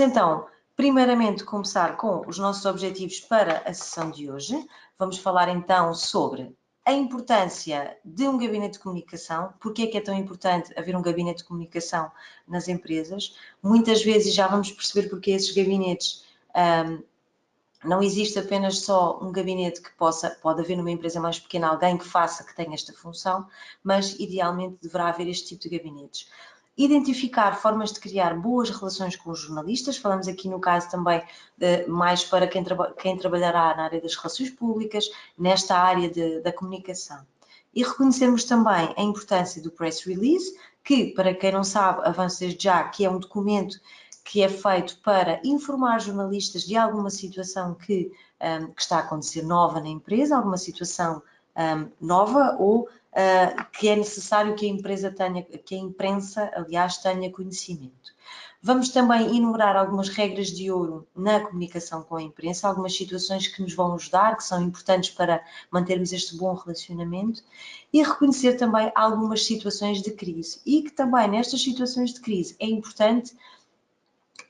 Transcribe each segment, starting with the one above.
então, primeiramente, começar com os nossos objetivos para a sessão de hoje. Vamos falar então sobre a importância de um gabinete de comunicação, porque é que é tão importante haver um gabinete de comunicação nas empresas. Muitas vezes já vamos perceber porque esses gabinetes, não existe apenas só um gabinete que pode haver numa empresa mais pequena alguém que faça, que tenha esta função, mas idealmente deverá haver este tipo de gabinetes. Identificar formas de criar boas relações com os jornalistas, falamos aqui no caso também mais para quem trabalhará na área das relações públicas, nesta área da comunicação. E reconhecermos também a importância do press release, que, para quem não sabe, avanço desde já, que é um documento que é feito para informar jornalistas de alguma situação que está a acontecer nova na empresa, alguma situação nova ou que é necessário que a empresa tenha, que a imprensa, aliás, tenha conhecimento. Vamos também enumerar algumas regras de ouro na comunicação com a imprensa, algumas situações que nos vão ajudar, que são importantes para mantermos este bom relacionamento e reconhecer também algumas situações de crise e que também nestas situações de crise é importante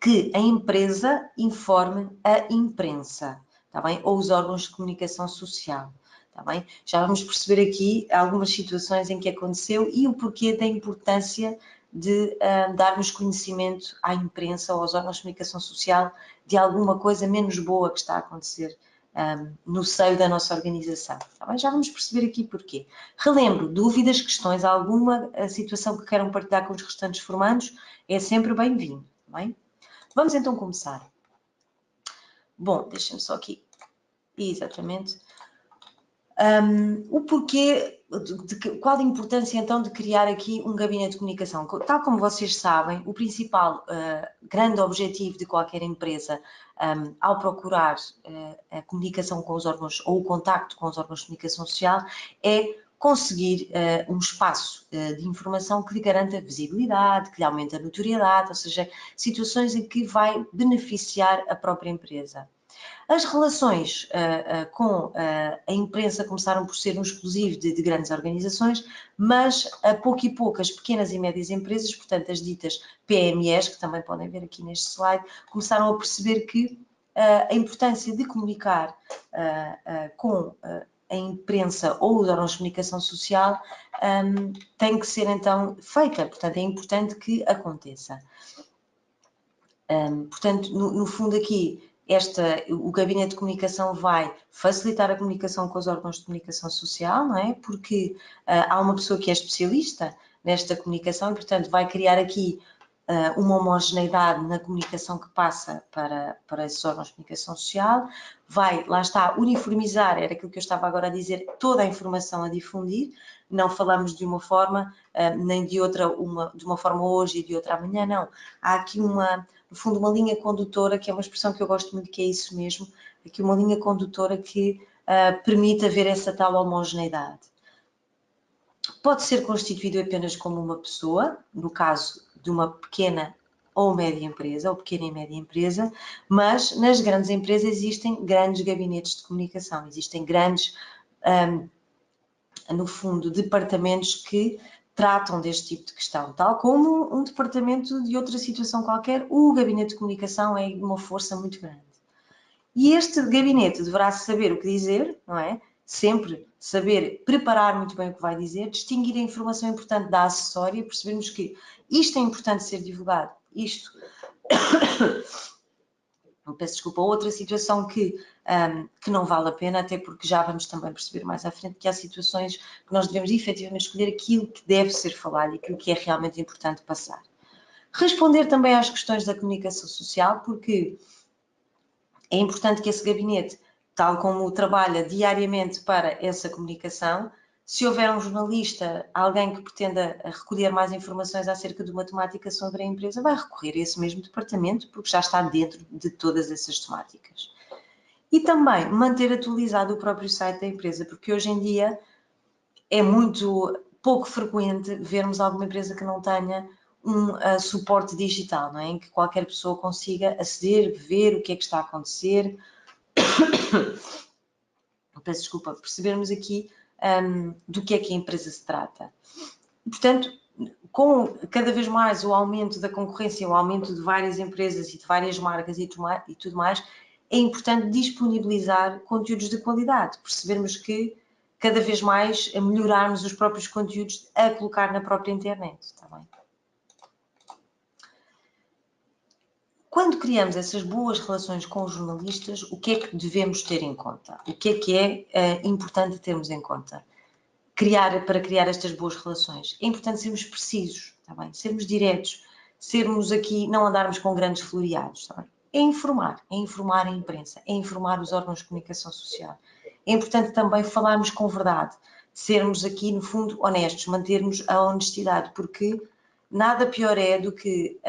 que a empresa informe a imprensa, está bem? Ou os órgãos de comunicação social. Tá bem? Já vamos perceber aqui algumas situações em que aconteceu e o porquê da importância de darmos conhecimento à imprensa ou aos órgãos de comunicação social de alguma coisa menos boa que está a acontecer no seio da nossa organização. Tá bem? Já vamos perceber aqui porquê. Relembro, dúvidas, questões, alguma situação que queiram partilhar com os restantes formandos, é sempre bem-vindo. Tá bem? Vamos então começar. Bom, deixem-me só aqui. Exatamente. O porquê, qual a importância então de criar aqui um gabinete de comunicação? Tal como vocês sabem, o principal grande objetivo de qualquer empresa ao procurar a comunicação com os órgãos ou o contacto com os órgãos de comunicação social é conseguir um espaço de informação que lhe garanta visibilidade, que lhe aumente a notoriedade, ou seja, situações em que vai beneficiar a própria empresa. As relações com a imprensa começaram por ser um exclusivo de grandes organizações, mas a pouco e pouco as pequenas e médias empresas, portanto as ditas PMEs, que também podem ver aqui neste slide, começaram a perceber que a importância de comunicar com a imprensa ou os órgãos de comunicação social tem que ser então feita, portanto é importante que aconteça. Portanto, no fundo aqui, o gabinete de comunicação vai facilitar a comunicação com os órgãos de comunicação social, não é? Porque há uma pessoa que é especialista nesta comunicação e, portanto, vai criar aqui uma homogeneidade na comunicação que passa para esses órgãos de comunicação social, vai, lá está, uniformizar, era aquilo que eu estava agora a dizer, toda a informação a difundir, não falamos de uma forma, nem de outra, de uma forma hoje e de outra amanhã, não. Há aqui no fundo, uma linha condutora, que é uma expressão que eu gosto muito, que é isso mesmo, aqui uma linha condutora que permite haver essa tal homogeneidade. Pode ser constituído apenas como uma pessoa, no caso de uma pequena ou média empresa, ou pequena e média empresa, mas nas grandes empresas existem grandes gabinetes de comunicação, existem grandes, no fundo, departamentos que tratam deste tipo de questão, tal como um departamento de outra situação qualquer, o gabinete de comunicação é de uma força muito grande. E este gabinete deverá saber o que dizer, não é? Sempre saber preparar muito bem o que vai dizer, distinguir a informação importante da acessória, percebermos que isto é importante ser divulgado, isto... Peço desculpa, outra situação que não vale a pena, até porque já vamos também perceber mais à frente que há situações que nós devemos efetivamente escolher aquilo que deve ser falado e aquilo que é realmente importante passar. Responder também às questões da comunicação social, porque é importante que esse gabinete, tal como trabalha diariamente para essa comunicação, se houver um jornalista, alguém que pretenda recolher mais informações acerca de uma temática sobre a empresa, vai recorrer a esse mesmo departamento, porque já está dentro de todas essas temáticas. E também manter atualizado o próprio site da empresa, porque hoje em dia é muito pouco frequente vermos alguma empresa que não tenha um suporte digital, não é? Em que qualquer pessoa consiga aceder, ver o que é que está a acontecer. Peço desculpa, percebermos aqui do que é que a empresa se trata. Portanto, com cada vez mais o aumento da concorrência, o aumento de várias empresas e de várias marcas e tudo mais, é importante disponibilizar conteúdos de qualidade, percebermos que cada vez mais a melhorarmos os próprios conteúdos a colocar na própria internet, está bem? Quando criamos essas boas relações com os jornalistas, o que é que devemos ter em conta? O que é importante termos em conta? Para criar estas boas relações, é importante sermos precisos, está bem? Sermos diretos, sermos aqui, não andarmos com grandes floreados, está bem? É informar a imprensa, é informar os órgãos de comunicação social. É importante também falarmos com verdade, sermos aqui, no fundo, honestos, mantermos a honestidade, porque nada pior é do que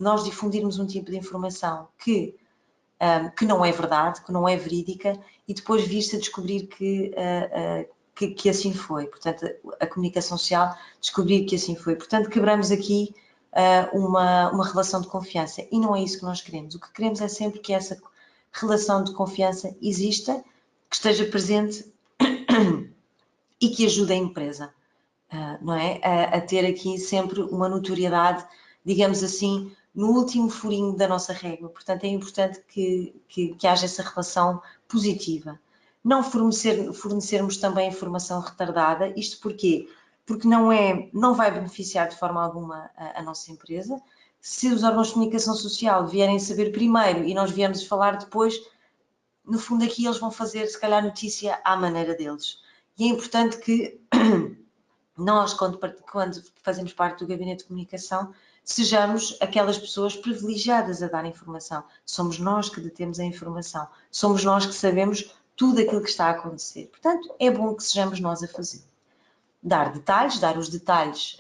nós difundirmos um tipo de informação que não é verdade, que não é verídica, e depois vir-se a descobrir que assim foi. Portanto, a comunicação social descobrir que assim foi. Portanto, quebramos aqui uma relação de confiança, e não é isso que nós queremos. O que queremos é sempre que essa relação de confiança exista, que esteja presente e que ajude a empresa, não é? A ter aqui sempre uma notoriedade, digamos assim, no último furinho da nossa régua. Portanto, é importante que haja essa relação positiva. Não fornecermos também informação retardada. Isto porquê? Porque não vai beneficiar de forma alguma a nossa empresa. Se os órgãos de comunicação social vierem saber primeiro e nós viermos falar depois, no fundo aqui eles vão fazer, se calhar, notícia à maneira deles. E é importante que nós, quando fazemos parte do gabinete de comunicação, sejamos aquelas pessoas privilegiadas a dar informação. Somos nós que detemos a informação. Somos nós que sabemos tudo aquilo que está a acontecer. Portanto, é bom que sejamos nós a fazer. Dar os detalhes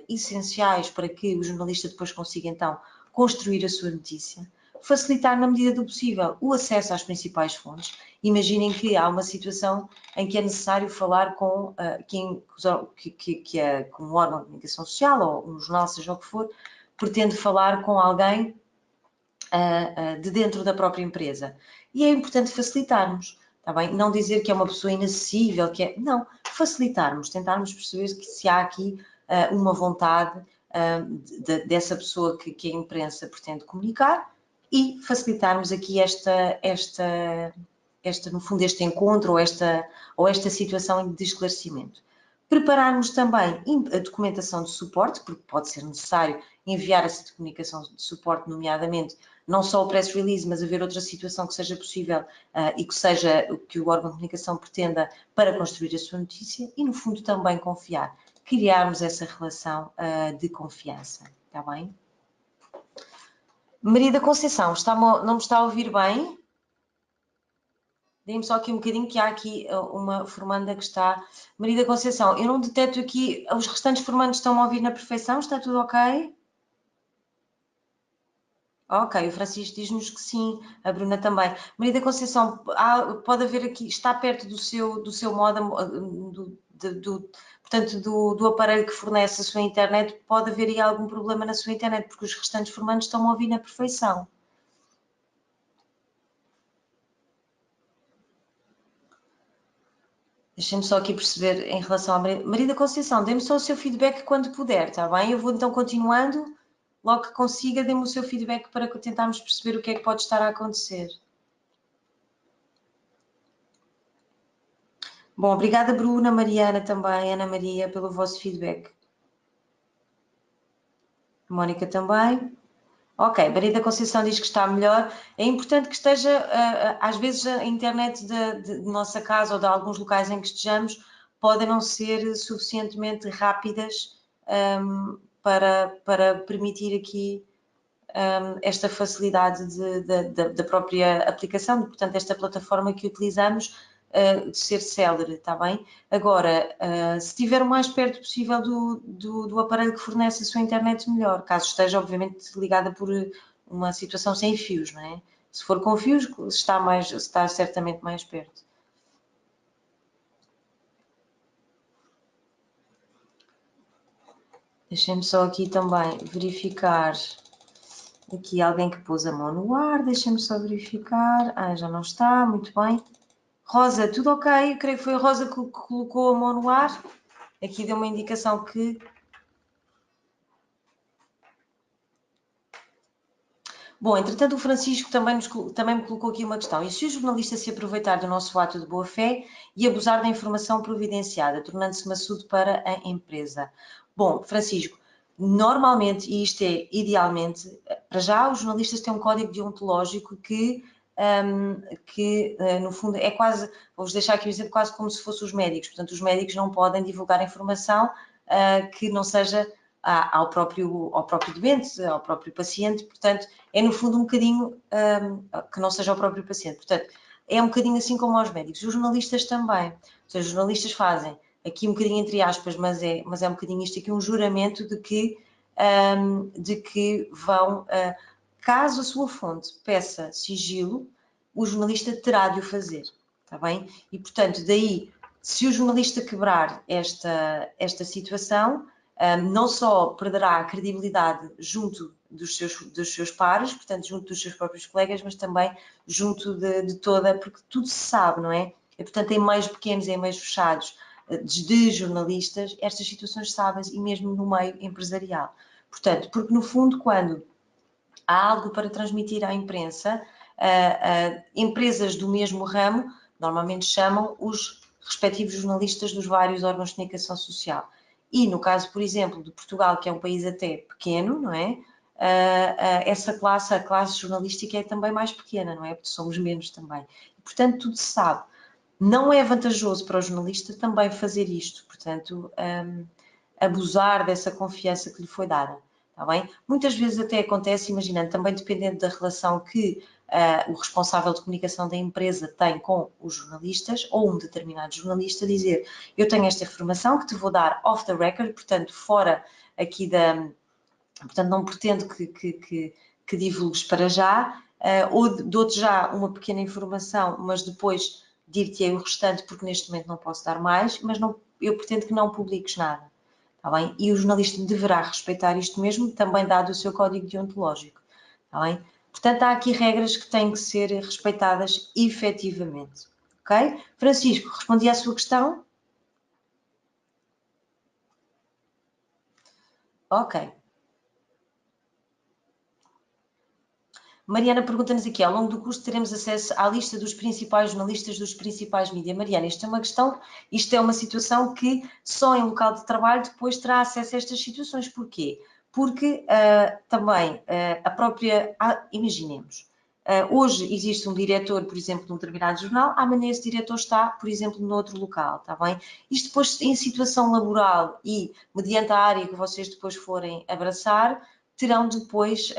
essenciais para que o jornalista depois consiga, então, construir a sua notícia. Facilitar, na medida do possível, o acesso às principais fontes. Imaginem que há uma situação em que é necessário falar com um órgão de comunicação social ou um jornal, seja o que for, pretende falar com alguém de dentro da própria empresa. E é importante facilitarmos, está bem? Não dizer que é uma pessoa inacessível, não, facilitarmos, tentarmos perceber que se há aqui uma vontade dessa pessoa que a imprensa pretende comunicar, e facilitarmos aqui no fundo, este encontro ou esta situação de esclarecimento. Prepararmos também a documentação de suporte, porque pode ser necessário enviar essa comunicação de suporte, nomeadamente não só o press release, mas haver outra situação que seja possível e que seja o que o órgão de comunicação pretenda para construir a sua notícia, e no fundo também confiar, criarmos essa relação de confiança, está bem? Maria da Conceição, não me está a ouvir bem? Dê-me só aqui um bocadinho, que há aqui uma formanda que está... Maria da Conceição, eu não detecto aqui... Os restantes formandos estão a ouvir na perfeição? Está tudo ok? Ok, o Francisco diz-nos que sim, a Bruna também. Maria da Conceição, pode haver aqui... Está perto do seu modem, portanto, do aparelho que fornece a sua internet, pode haver aí algum problema na sua internet, porque os restantes formandos estão a ouvir na perfeição. Deixem-me só aqui perceber em relação à Maria da Conceição, dê-me só o seu feedback quando puder, está bem? Eu vou então continuando, logo que consiga, dê-me o seu feedback para tentarmos perceber o que é que pode estar a acontecer. Bom, obrigada Bruna, Mariana também, Ana Maria, pelo vosso feedback. Mónica também. Ok, Maria da Conceição diz que está melhor. É importante que esteja, às vezes a internet de nossa casa ou de alguns locais em que estejamos podem não ser suficientemente rápidas para permitir aqui esta facilidade da própria aplicação, portanto, esta plataforma que utilizamos de ser célere, está bem? Agora, se estiver o mais perto possível do aparelho que fornece a sua internet, melhor, caso esteja, obviamente, ligada por uma situação sem fios, não é? Se for com fios, está certamente mais perto. Deixem-me só aqui também verificar. Aqui alguém que pôs a mão no ar, deixem-me só verificar. Já não está, muito bem. Rosa, tudo ok? Eu creio que foi a Rosa que colocou a mão no ar. Aqui deu uma indicação que Bom, entretanto, o Francisco também me colocou aqui uma questão. E se o jornalista se aproveitar do nosso ato de boa-fé e abusar da informação providenciada, tornando-se maçudo para a empresa? Bom, Francisco, normalmente, e isto é idealmente, para já os jornalistas têm um código deontológico que no fundo é quase, vou-vos deixar aqui um exemplo, quase como se fossem os médicos. Portanto, os médicos não podem divulgar informação que não seja ao próprio doente, ao próprio paciente. Portanto, é no fundo um bocadinho que não seja ao próprio paciente. Portanto, é um bocadinho assim como aos médicos. Os jornalistas também. Ou seja, os jornalistas fazem aqui um bocadinho entre aspas, mas é um bocadinho isto aqui, um juramento de que vão, caso a sua fonte peça sigilo, o jornalista terá de o fazer, está bem? E, portanto, daí, se o jornalista quebrar esta situação, não só perderá a credibilidade junto dos seus pares, portanto, junto dos seus próprios colegas, mas também junto de toda, porque tudo se sabe, não é? E, portanto, em meios pequenos, em meios fechados, de jornalistas, estas situações sabem-se e mesmo no meio empresarial. Portanto, porque no fundo, quando há algo para transmitir à imprensa, empresas do mesmo ramo normalmente chamam os respectivos jornalistas dos vários órgãos de comunicação social. E no caso, por exemplo, de Portugal, que é um país até pequeno, não é? A classe jornalística é também mais pequena, não é? Porque somos menos também. E, portanto, tudo se sabe. Não é vantajoso para o jornalista também fazer isto, portanto, abusar dessa confiança que lhe foi dada, está bem? Muitas vezes até acontece, imaginando, também dependendo da relação que o responsável de comunicação da empresa tem com os jornalistas, ou um determinado jornalista, dizer: eu tenho esta informação que te vou dar off the record, portanto, fora aqui portanto, não pretendo que divulgues para já, ou dou-te já uma pequena informação, mas depois dir-te-ei o restante, porque neste momento não posso dar mais, mas não, eu pretendo que não publiques nada, está bem? E o jornalista deverá respeitar isto mesmo, também dado o seu código deontológico, está bem? Portanto, há aqui regras que têm que ser respeitadas efetivamente, ok? Francisco, respondi à sua questão? Ok. Mariana pergunta-nos aqui, ao longo do curso teremos acesso à lista dos principais jornalistas dos principais mídias. Mariana, isto é uma questão, isto é uma situação que só em local de trabalho depois terá acesso a estas situações. Porquê? Porque também a própria, imaginemos, hoje existe um diretor, por exemplo, de um determinado jornal, amanhã esse diretor está, por exemplo, noutro local, está bem? Isto depois em situação laboral e mediante a área que vocês depois forem abraçar, terão depois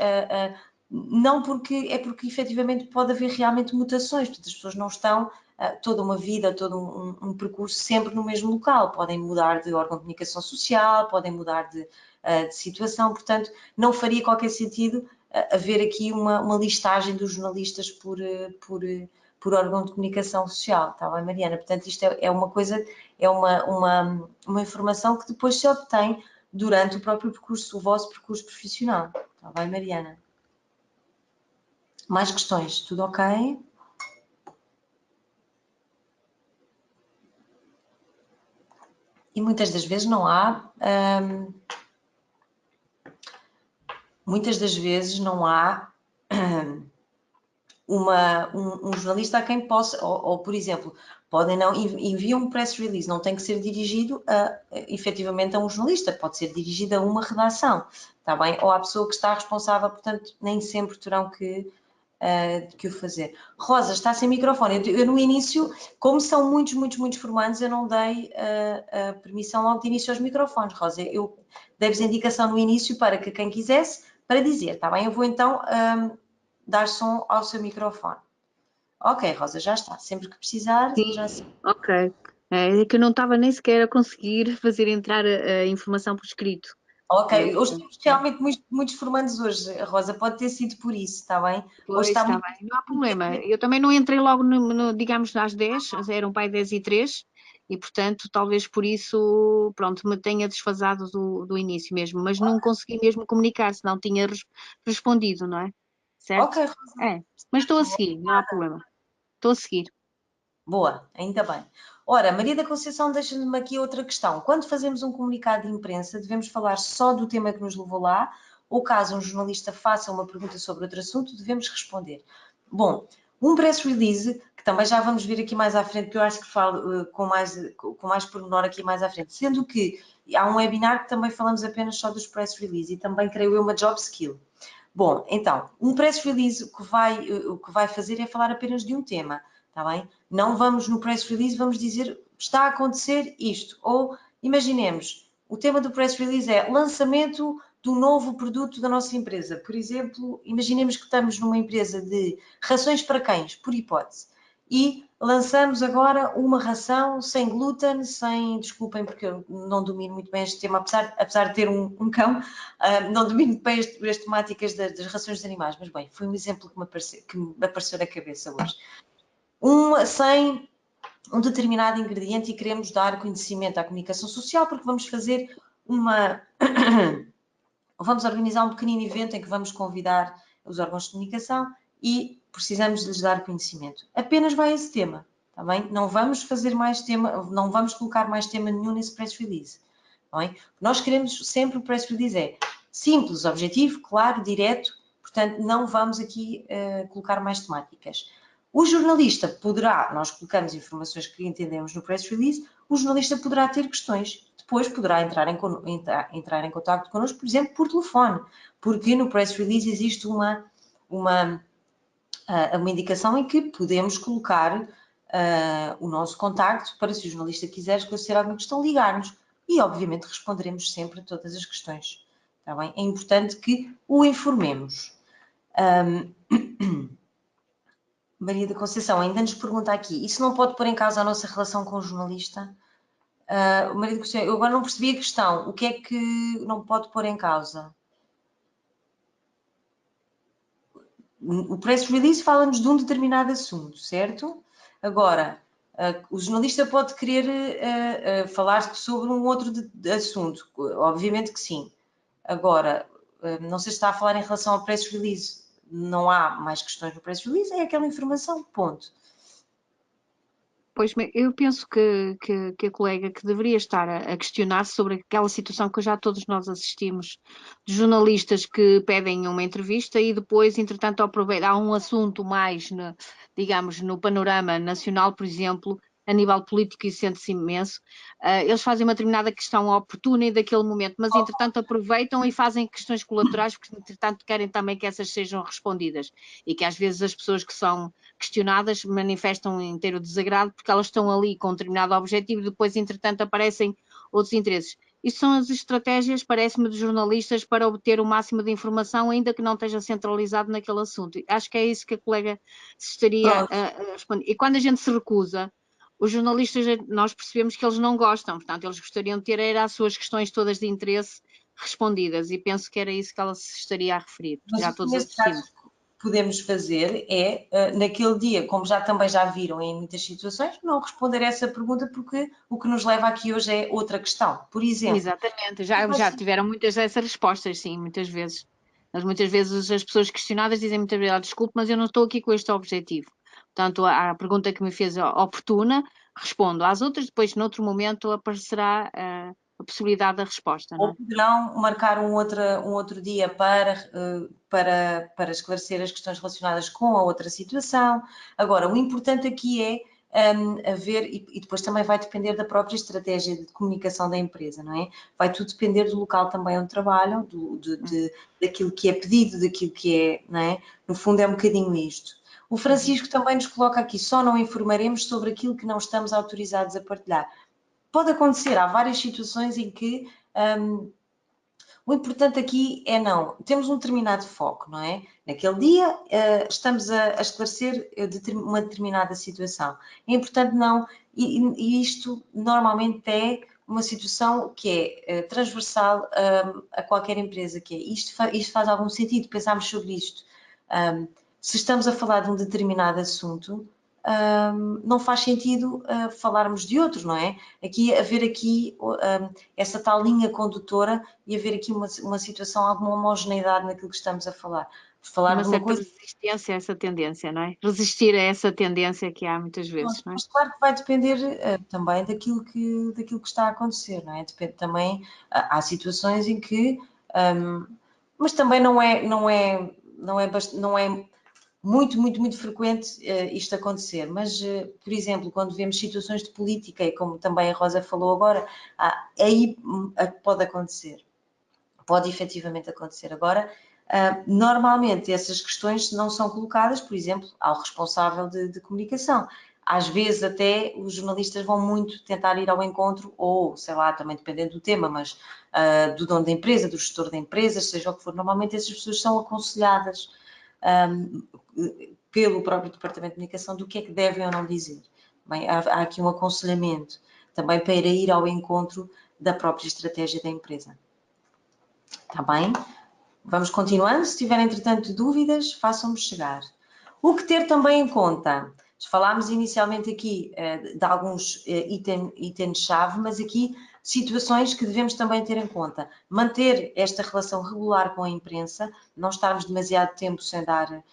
não porque é porque efetivamente pode haver realmente mutações, portanto as pessoas não estão toda uma vida, todo um percurso sempre no mesmo local, podem mudar de órgão de comunicação social, podem mudar de situação, portanto não faria qualquer sentido haver aqui uma listagem dos jornalistas por órgão de comunicação social, está bem, Mariana? Portanto isto é uma coisa, é uma informação que depois se obtém durante o próprio percurso, o vosso percurso profissional, está bem, Mariana? Mais questões? Tudo ok? E muitas das vezes não há... muitas das vezes não há um jornalista a quem possa... Ou, por exemplo, podem não... Enviam um press release, não tem que ser dirigido efetivamente a um jornalista, pode ser dirigido a uma redação, está bem? Ou à pessoa que está responsável, portanto, nem sempre terão que o fazer. Rosa, está sem microfone. Eu no início, como são muitos formandos, eu não dei a permissão logo de início aos microfones, Rosa. Eu dei-vos a indicação no início para que quem quisesse, para dizer, está bem? Eu vou então dar som ao seu microfone. Ok, Rosa, já está. Sempre que precisar, Sim, já sei. ok. É que eu não estava nem sequer a conseguir fazer entrar a informação por escrito. Ok, É, hoje temos realmente muitos formandos hoje, Rosa, pode ter sido por isso, está bem? Hoje pois, está está muito... bem, não há problema. Eu também não entrei logo, digamos, às 10, eram para aí 10 e 3, e portanto, talvez por isso, pronto, me tenha desfasado do início mesmo, mas não consegui mesmo comunicar, senão tinha respondido, não é? Ok, Certo? Rosa. É, mas estou a seguir, não há problema. Estou a seguir. Boa, ainda bem. Ora, Maria da Conceição deixa-me aqui outra questão. Quando fazemos um comunicado de imprensa, devemos falar só do tema que nos levou lá ou caso um jornalista faça uma pergunta sobre outro assunto, devemos responder. Bom, um press release, que também já vamos ver aqui mais à frente, porque eu acho que falo com mais pormenor aqui mais à frente, sendo que há um webinar que também falamos apenas só dos press release e também creio eu uma job skill. Bom, então, um press release o que vai fazer é falar apenas de um tema, está bem? Não vamos no press release, vamos dizer está a acontecer isto, ou imaginemos, o tema do press release é lançamento do novo produto da nossa empresa. Por exemplo, imaginemos que estamos numa empresa de rações para cães, por hipótese, e lançamos agora uma ração sem glúten, desculpem porque eu não domino muito bem este tema, apesar de ter um cão, não domino muito bem as temáticas das rações de animais, mas bem, foi um exemplo que me apareceu na cabeça hoje. Sem um determinado ingrediente e queremos dar conhecimento à comunicação social porque vamos fazer vamos organizar um pequenino evento em que vamos convidar os órgãos de comunicação e precisamos de lhes dar conhecimento. Apenas vai esse tema, está bem? Não vamos fazer mais tema, não vamos colocar mais tema nenhum nesse press release, está bem? Nós queremos sempre o press release é simples, objetivo, claro, direto, portanto não vamos aqui colocar mais temáticas. O jornalista poderá, nós colocamos informações que entendemos no press release, o jornalista poderá ter questões, depois poderá entrar em contato connosco, por exemplo, por telefone, porque no press release existe uma indicação em que podemos colocar o nosso contacto para, se o jornalista quiser esclarecer alguma questão, ligar-nos e, obviamente, responderemos sempre a todas as questões. Está bem? É importante que o informemos. Maria da Conceição ainda nos pergunta aqui, isso não pode pôr em causa a nossa relação com o jornalista? Maria da Conceição, eu agora não percebi a questão, o que é que não pode pôr em causa? O press release fala-nos de um determinado assunto, certo? Agora, o jornalista pode querer falar sobre um outro assunto, obviamente que sim. Agora, não sei se está a falar em relação ao press release, não há mais questões no press release, é aquela informação, ponto. Pois, eu penso que a colega que deveria estar a questionar sobre aquela situação que já todos nós assistimos, de jornalistas que pedem uma entrevista e depois, entretanto, há um assunto mais, digamos, no panorama nacional, por exemplo, a nível político e sente-se imenso, eles fazem uma determinada questão oportuna e daquele momento, mas entretanto aproveitam e fazem questões colaterais porque entretanto querem também que essas sejam respondidas e que às vezes as pessoas que são questionadas manifestam inteiro desagrado porque elas estão ali com um determinado objetivo e depois entretanto aparecem outros interesses. Isso são as estratégias, parece-me, de jornalistas para obter o máximo de informação, ainda que não esteja centralizado naquele assunto. Acho que é isso que a colega se estaria a responder. E quando a gente se recusa, os jornalistas, nós percebemos que eles não gostam, portanto, eles gostariam de ter as suas questões todas de interesse respondidas, e penso que era isso que ela se estaria a referir. Mas já todos nesse caso, assistimos. o que podemos fazer é, naquele dia, como também já viram em muitas situações, não responder a essa pergunta porque o que nos leva aqui hoje é outra questão. Por exemplo... Exatamente, já tiveram muitas dessas respostas, sim, muitas vezes. Mas muitas vezes as pessoas questionadas dizem muitas vezes, desculpe, mas eu não estou aqui com este objetivo. Portanto, a pergunta que me fez oportuna, respondo. Às outras, depois, noutro momento, aparecerá a possibilidade da resposta, não é? Ou poderão marcar um outro dia para esclarecer as questões relacionadas com a outra situação. Agora, o importante aqui é haver, e depois também vai depender da própria estratégia de comunicação da empresa, não é? Vai tudo depender do local também onde trabalham, daquilo que é pedido, daquilo que é, não é? No fundo é um bocadinho isto. O Francisco também nos coloca aqui, só não informaremos sobre aquilo que não estamos autorizados a partilhar. Pode acontecer, há várias situações em que o importante aqui é temos um determinado foco, não é? Naquele dia estamos a esclarecer uma determinada situação. É importante e isto normalmente é uma situação que é transversal a qualquer empresa, que é isto faz algum sentido, pensarmos sobre isto. Se estamos a falar de um determinado assunto, não faz sentido falarmos de outros, não é? Haver aqui essa tal linha condutora e haver aqui uma situação, alguma homogeneidade naquilo que estamos a falar. Uma certa resistência a essa tendência, não é? Resistir a essa tendência que há muitas vezes, não é? Mas claro que vai depender também daquilo que está a acontecer, não é? Depende também, há situações em que mas também não é muito frequente isto acontecer, mas, por exemplo, quando vemos situações de política, e como também a Rosa falou agora, aí pode acontecer, pode efetivamente acontecer. Agora, normalmente essas questões não são colocadas, por exemplo, ao responsável de comunicação. Às vezes até os jornalistas vão muito tentar ir ao encontro, ou sei lá, também dependendo do tema, mas do dono da empresa, do gestor da empresa, seja o que for. Normalmente essas pessoas são aconselhadas pelo próprio Departamento de Comunicação do que é que devem ou não dizer. Bem, há aqui um aconselhamento também para ir ao encontro da própria estratégia da empresa. Está bem? Vamos continuando. Se tiverem, entretanto, dúvidas, façam-me chegar. O que ter também em conta? Falámos inicialmente aqui de alguns itens-chave, mas aqui situações que devemos também ter em conta. Manter esta relação regular com a imprensa, não estarmos demasiado tempo sem dar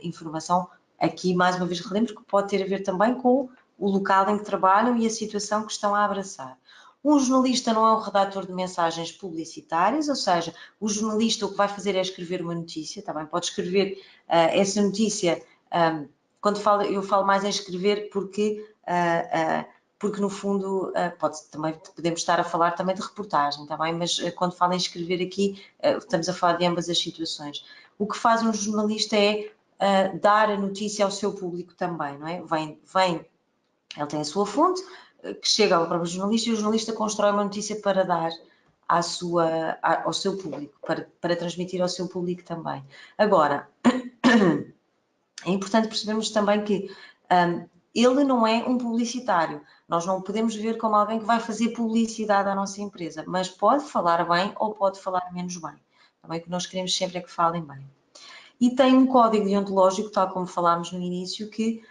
informação. Aqui, mais uma vez, relembro que pode ter a ver também com o local em que trabalham e a situação que estão a abraçar. Um jornalista não é um redator de mensagens publicitárias, ou seja, o jornalista o que vai fazer é escrever uma notícia, tá bem? Pode escrever essa notícia, quando eu falo mais em escrever porque no fundo também podemos estar a falar também de reportagem, tá bem? Mas quando falo em escrever aqui, estamos a falar de ambas as situações. O que faz um jornalista é dar a notícia ao seu público também, não é? Ele tem a sua fonte, que chega ao próprio jornalista, e o jornalista constrói uma notícia para dar ao seu público, para transmitir ao seu público também. Agora, é importante percebermos também que ele não é um publicitário. Nós não o podemos ver como alguém que vai fazer publicidade à nossa empresa, mas pode falar bem ou pode falar menos bem. Também o que nós queremos sempre é que falem bem. E tem um código deontológico, tal como falámos no início, que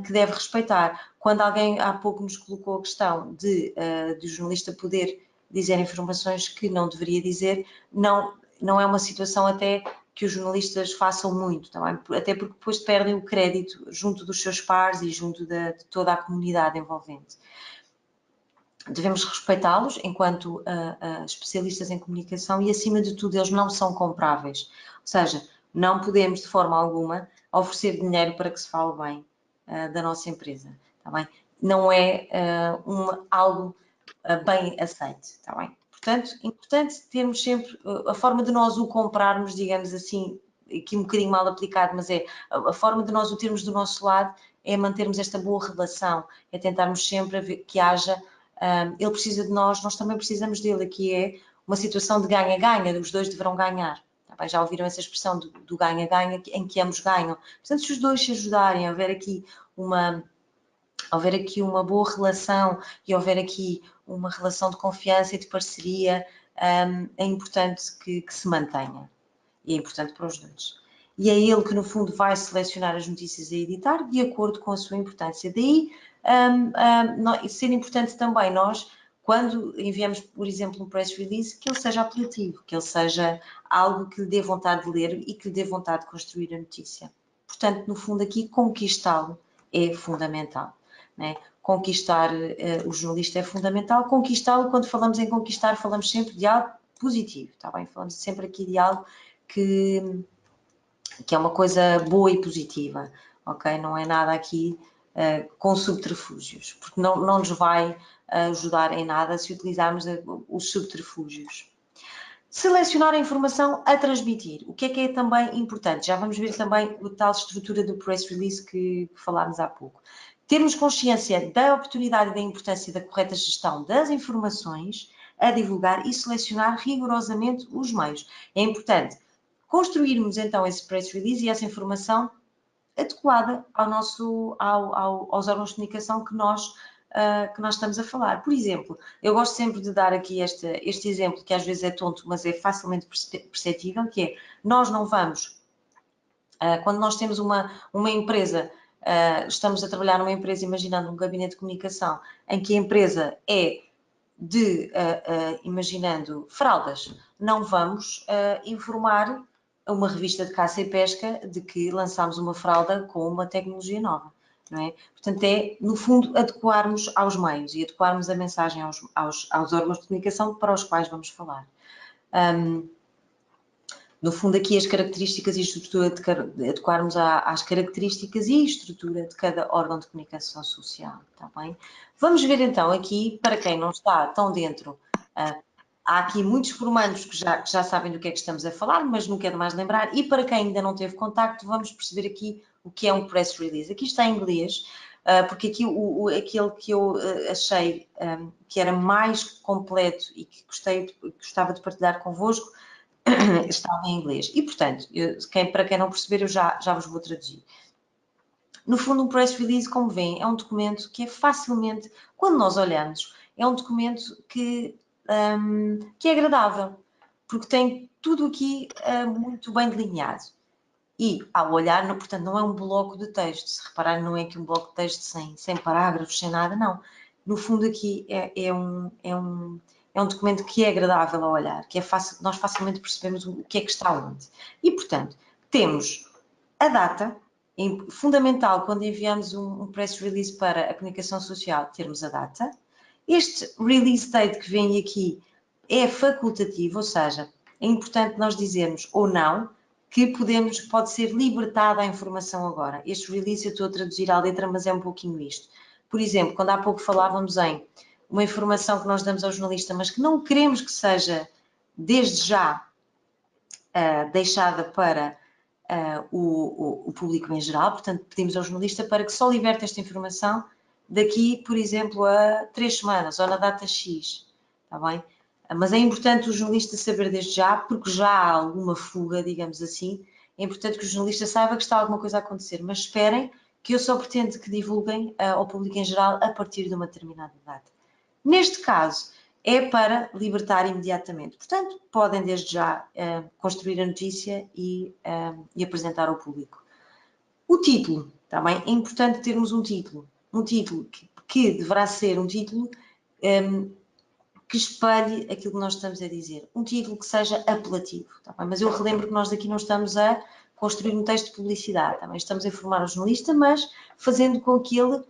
deve respeitar. Quando alguém há pouco nos colocou a questão de o jornalista poder dizer informações que não deveria dizer, não é uma situação até que os jornalistas façam muito, também, até porque depois perdem o crédito junto dos seus pares e junto de toda a comunidade envolvente. Devemos respeitá-los enquanto especialistas em comunicação e, acima de tudo, eles não são compráveis. Ou seja, não podemos, de forma alguma, oferecer dinheiro para que se fale bem da nossa empresa, tá bem? Não é algo bem aceito, está bem? Portanto, importante termos sempre a forma de nós o comprarmos, digamos assim, aqui um bocadinho mal aplicado, mas é a forma de nós o termos do nosso lado, é mantermos esta boa relação, é tentarmos sempre que haja, ele precisa de nós também precisamos dele, aqui é uma situação de ganha-ganha, os dois deverão ganhar. Tá bem? Já ouviram essa expressão do ganha-ganha, em que ambos ganham. Portanto, se os dois se ajudarem, houver aqui uma boa relação e houver aqui uma relação de confiança e de parceria, é importante que se mantenha. E é importante para os dois. E é ele que, no fundo, vai selecionar as notícias a editar de acordo com a sua importância. Daí, ser importante também nós, quando enviamos, por exemplo, um press release, que ele seja apelativo, que ele seja algo que lhe dê vontade de ler e que lhe dê vontade de construir a notícia. Portanto, no fundo, aqui, conquistá-lo é fundamental. Né? Conquistar o jornalista é fundamental. Conquistá-lo, quando falamos em conquistar, falamos sempre de algo positivo, tá bem? Falamos sempre aqui de algo que é uma coisa boa e positiva, ok? Não é nada aqui com subterfúgios, porque não nos vai ajudar em nada se utilizarmos os subterfúgios. Selecionar a informação a transmitir. O que é também importante? Já vamos ver também a tal estrutura do press release que falámos há pouco. Termos consciência da oportunidade e da importância da correta gestão das informações a divulgar e selecionar rigorosamente os meios. É importante construirmos então esse press release e essa informação adequada aos órgãos de comunicação que nós estamos a falar. Por exemplo, eu gosto sempre de dar aqui este exemplo, que às vezes é tonto, mas é facilmente perceptível, que é, nós não vamos, quando nós temos uma empresa, estamos a trabalhar numa empresa, imaginando um gabinete de comunicação, em que a empresa é imaginando fraldas, não vamos informar uma revista de caça e pesca de que lançámos uma fralda com uma tecnologia nova, não é? Portanto, é, no fundo, adequarmos aos meios e adequarmos a mensagem aos órgãos de comunicação para os quais vamos falar. No fundo, aqui as características e estrutura, de adequarmos às características e estrutura de cada órgão de comunicação social, está bem? Vamos ver então aqui, para quem não está tão dentro, há aqui muitos formandos que já sabem do que é que estamos a falar, mas não quero mais lembrar, e para quem ainda não teve contacto, vamos perceber aqui o que é um press release. Aqui está em inglês, porque aqui aquele que eu achei que era mais completo e que gostava de partilhar convosco, estava em inglês. E, portanto, para quem não perceber, eu já vos vou traduzir. No fundo, um press release, como veem, é um documento que é facilmente, quando nós olhamos, é um documento que é agradável, porque tem tudo aqui muito bem delineado. E, ao olhar, portanto, não é um bloco de texto. Se repararem, não é aqui um bloco de texto sem parágrafos, sem nada, não. No fundo, aqui é um documento que é agradável ao olhar, que é fácil, nós facilmente percebemos o que é que está onde. E, portanto, temos a data, é fundamental quando enviamos um press release para a comunicação social, termos a data. Este release date que vem aqui é facultativo, ou seja, é importante nós dizermos ou não que pode ser libertada a informação agora. Este release eu estou a traduzir à letra, mas é um pouquinho isto. Por exemplo, quando há pouco falávamos em uma informação que nós damos ao jornalista, mas que não queremos que seja desde já deixada para o público em geral, portanto pedimos ao jornalista para que só liberte esta informação daqui, por exemplo, a 3 semanas ou na data X, está bem? Mas é importante o jornalista saber desde já, porque já há alguma fuga, digamos assim, é importante que o jornalista saiba que está alguma coisa a acontecer, mas esperem que eu só pretendo que divulguem ao público em geral a partir de uma determinada data. Neste caso, é para libertar imediatamente. Portanto, podem desde já construir a notícia e apresentar ao público. O título, também é importante termos um título que deverá ser um título que espelhe aquilo que nós estamos a dizer. Um título que seja apelativo, tá bem? Mas eu relembro que nós daqui não estamos a construir um texto de publicidade, tá bem? Estamos a informar o jornalista, mas fazendo com que ele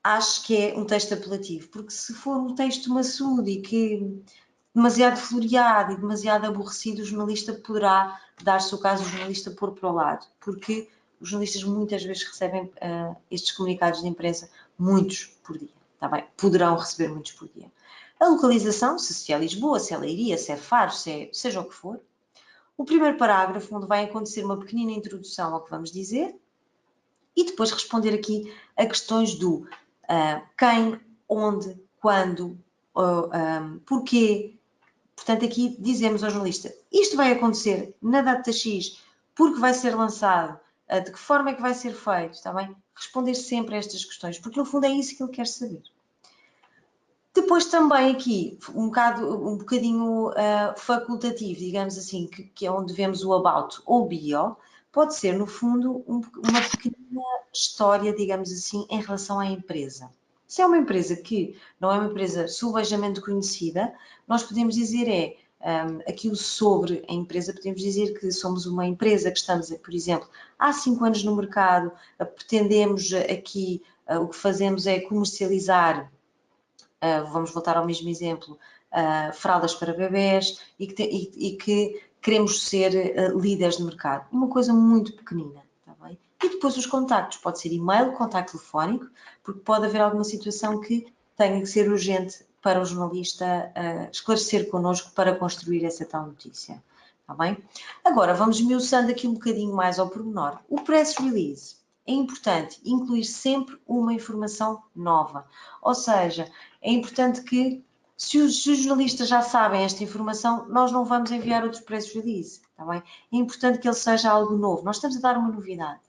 ache que é um texto apelativo, porque se for um texto maçudo e que demasiado floreado e demasiado aborrecido, o jornalista poderá dar-se o caso do jornalista pôr para o lado, porque os jornalistas muitas vezes recebem estes comunicados de imprensa, muitos por dia, tá bem? Poderão receber muitos por dia. A localização, se é Lisboa, se é Leiria, se é Faro, seja o que for. O primeiro parágrafo, onde vai acontecer uma pequenina introdução ao que vamos dizer, e depois responder aqui a questões do quem, onde, quando, porquê. Portanto, aqui dizemos ao jornalista, isto vai acontecer na data X, porque vai ser lançado, de que forma é que vai ser feito, está bem? Responder sempre a estas questões, porque no fundo é isso que ele quer saber. Depois também aqui, um bocadinho facultativo, digamos assim, que é onde vemos o about ou bio, pode ser, no fundo, uma pequena história, digamos assim, em relação à empresa. Se é uma empresa que não é uma empresa subejamente conhecida, nós podemos dizer aquilo sobre a empresa, podemos dizer que somos uma empresa que estamos, por exemplo, há 5 anos no mercado, pretendemos aqui, o que fazemos é comercializar, vamos voltar ao mesmo exemplo, fraldas para bebés e que queremos ser líderes de mercado. Uma coisa muito pequenina, está bem? E depois os contactos, pode ser e-mail, contacto telefónico, porque pode haver alguma situação que tenha que ser urgente para o jornalista esclarecer connosco para construir essa tal notícia, está bem? Agora, vamos esmiuçando aqui um bocadinho mais ao pormenor. O press release. É importante incluir sempre uma informação nova, ou seja, é importante que, se os jornalistas já sabem esta informação, nós não vamos enviar outro press release, está bem? É importante que ele seja algo novo. Nós estamos a dar uma novidade,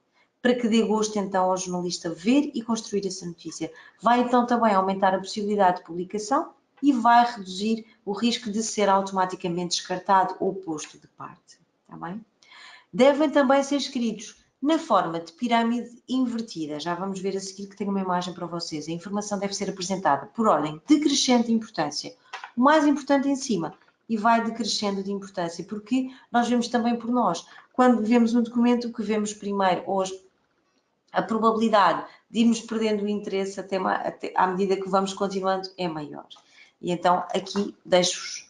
para que dê gosto então ao jornalista ver e construir essa notícia. Vai então também aumentar a possibilidade de publicação e vai reduzir o risco de ser automaticamente descartado ou posto de parte, está bem? Devem também ser escritos na forma de pirâmide invertida. Já vamos ver a seguir que tenho uma imagem para vocês. A informação deve ser apresentada por ordem decrescente importância. O mais importante em cima e vai decrescendo de importância, porque nós vemos também por nós. Quando vemos um documento, o que vemos primeiro, ou a probabilidade de irmos perdendo o interesse até à medida que vamos continuando é maior. E então aqui deixo-vos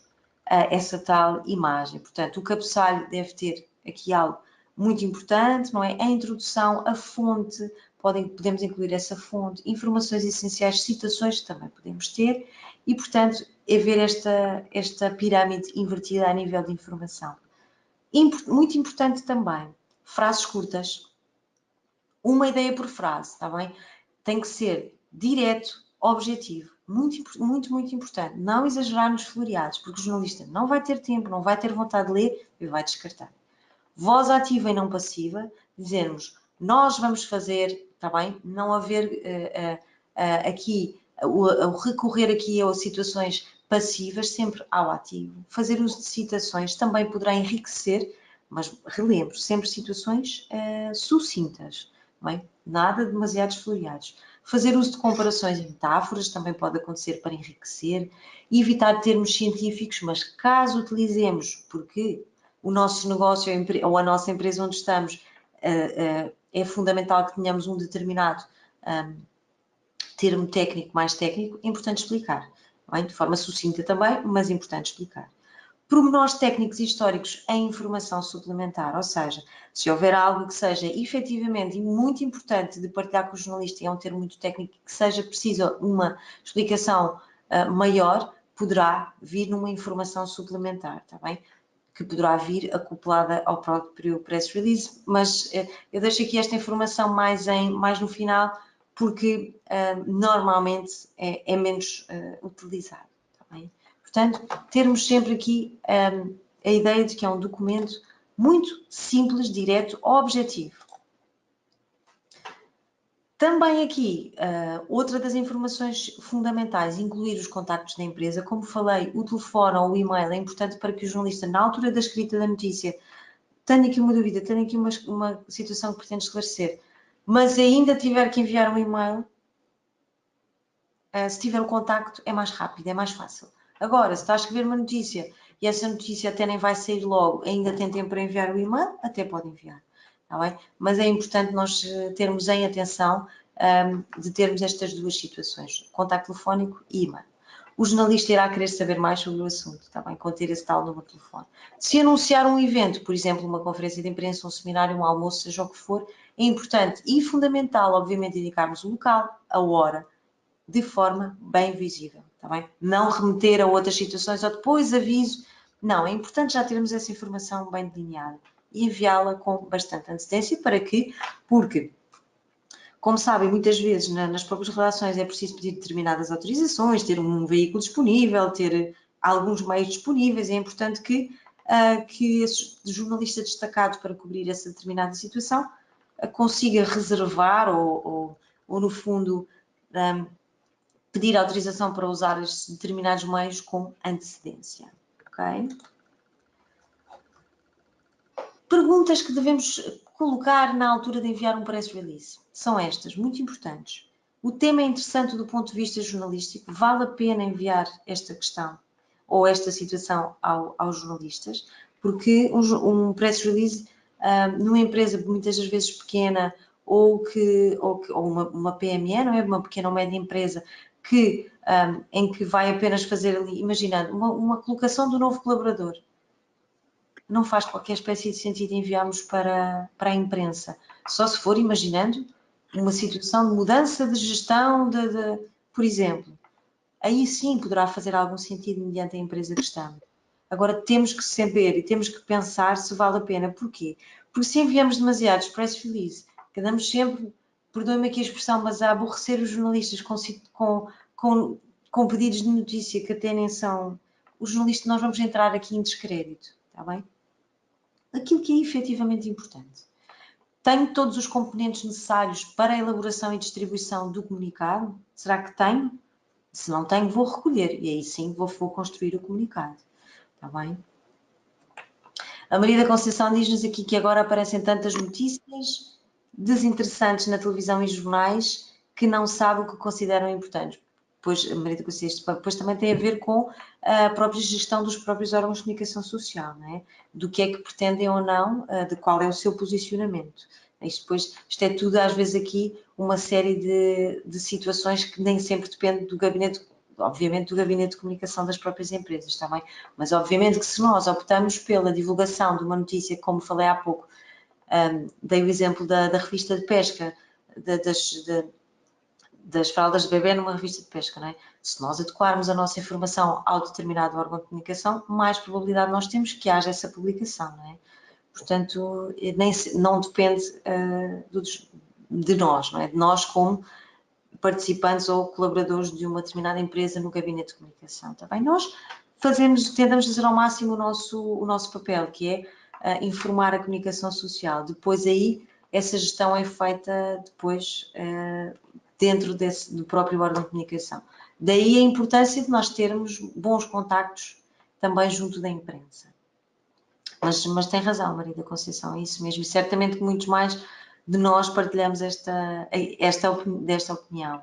essa tal imagem. Portanto, o cabeçalho deve ter aqui algo muito importante, não é? A introdução, a fonte, podemos incluir essa fonte, informações essenciais, citações também podemos ter, e, portanto, é ver esta pirâmide invertida a nível de informação. Muito importante também, frases curtas, uma ideia por frase, está bem? Tem que ser direto, objetivo, muito importante. Não exagerar nos floreados, porque o jornalista não vai ter tempo, não vai ter vontade de ler e vai descartar. Voz ativa e não passiva, dizermos, nós vamos fazer, está bem? Não haver aqui, o recorrer aqui a situações passivas, sempre ao ativo. Fazer uso de citações também poderá enriquecer, mas relembro, sempre situações sucintas, não é? Nada demasiados floreados. Fazer uso de comparações e metáforas também pode acontecer para enriquecer. Evitar termos científicos, mas caso utilizemos, porque o nosso negócio ou a nossa empresa onde estamos, é fundamental que tenhamos um determinado termo técnico, mais técnico, é importante explicar, não é? De forma sucinta também, mas importante explicar. Pormenores técnicos e históricos em informação suplementar, ou seja, se houver algo que seja efetivamente muito importante de partilhar com o jornalista, e é um termo muito técnico, que seja preciso uma explicação maior, poderá vir numa informação suplementar, está bem? Que poderá vir acoplada ao próprio press release, mas eu deixo aqui esta informação mais no final, porque normalmente é menos utilizado, está bem? Portanto, termos sempre aqui a ideia de que é um documento muito simples, direto, objetivo. Também aqui, outra das informações fundamentais, incluir os contactos da empresa. Como falei, o telefone ou o e-mail é importante para que o jornalista, na altura da escrita da notícia, tenha aqui uma dúvida, tenha aqui uma situação que pretende esclarecer, mas ainda tiver que enviar um e-mail, se tiver o contacto, é mais rápido, é mais fácil. Agora, se está a escrever uma notícia e essa notícia até nem vai sair logo, ainda tem tempo para enviar o e-mail, até pode enviar. Tá bem? Mas é importante nós termos em atenção de termos estas duas situações, contacto telefónico e e-mail. O jornalista irá querer saber mais sobre o assunto, tá bem? Conter esse tal número de telefone. Se anunciar um evento, por exemplo, uma conferência de imprensa, um seminário, um almoço, seja o que for, é importante e fundamental, obviamente, indicarmos o local, a hora, de forma bem visível, tá bem? Não remeter a outras situações ou depois aviso. Não, é importante já termos essa informação bem delineada e enviá-la com bastante antecedência porque, como sabem, muitas vezes nas próprias redações é preciso pedir determinadas autorizações, ter um veículo disponível, ter alguns meios disponíveis. É importante que esse jornalista destacado para cobrir essa determinada situação consiga reservar ou no fundo, pedir autorização para usar estes determinados meios com antecedência. Ok? Perguntas que devemos colocar na altura de enviar um press release são estas, muito importantes. O tema é interessante do ponto de vista jornalístico? Vale a pena enviar esta questão ou esta situação aos jornalistas? Porque um press release numa empresa muitas das vezes pequena ou uma PME, não é? Uma pequena ou média empresa em que vai apenas fazer ali, imaginando, uma colocação do novo colaborador. Não faz qualquer espécie de sentido enviarmos para a imprensa. Só se for, imaginando, uma situação de mudança de gestão, por exemplo. Aí sim poderá fazer algum sentido mediante a empresa que estamos. Agora temos que saber e temos que pensar se vale a pena. Porquê? Porque se enviamos demasiados press release, que andamos sempre, perdoem-me aqui a expressão, mas a aborrecer os jornalistas com pedidos de notícia que até nem são... Os jornalistas, nós vamos entrar aqui em descrédito, está bem? Aquilo que é efetivamente importante. Tenho todos os componentes necessários para a elaboração e distribuição do comunicado? Será que tenho? Se não tenho, vou recolher e aí sim vou construir o comunicado. Está bem? A Maria da Conceição diz-nos aqui que agora aparecem tantas notícias desinteressantes na televisão e jornais que não sabe o que consideram importantes. Pois, a Maria da Conceição, depois também tem a ver com a própria gestão dos próprios órgãos de comunicação social, não é? Do que é que pretendem ou não, de qual é o seu posicionamento. Isto é tudo, às vezes, aqui uma série de situações que nem sempre depende do gabinete obviamente, do gabinete de comunicação das próprias empresas também, mas obviamente que se nós optamos pela divulgação de uma notícia, como falei há pouco, dei o exemplo da revista de pesca, das fraldas de bebê numa revista de pesca, não é? Se nós adequarmos a nossa informação ao determinado órgão de comunicação, mais probabilidade nós temos que haja essa publicação, não é? Portanto, não depende de nós, não é? De nós como participantes ou colaboradores de uma determinada empresa no gabinete de comunicação. Também nós tentamos fazer ao máximo o nosso papel, que é informar a comunicação social. Depois aí, essa gestão é feita depois dentro do próprio órgão de comunicação. Daí a importância de nós termos bons contactos também junto da imprensa. Mas tem razão, Maria da Conceição, é isso mesmo. E certamente que muitos mais de nós partilhamos desta opinião.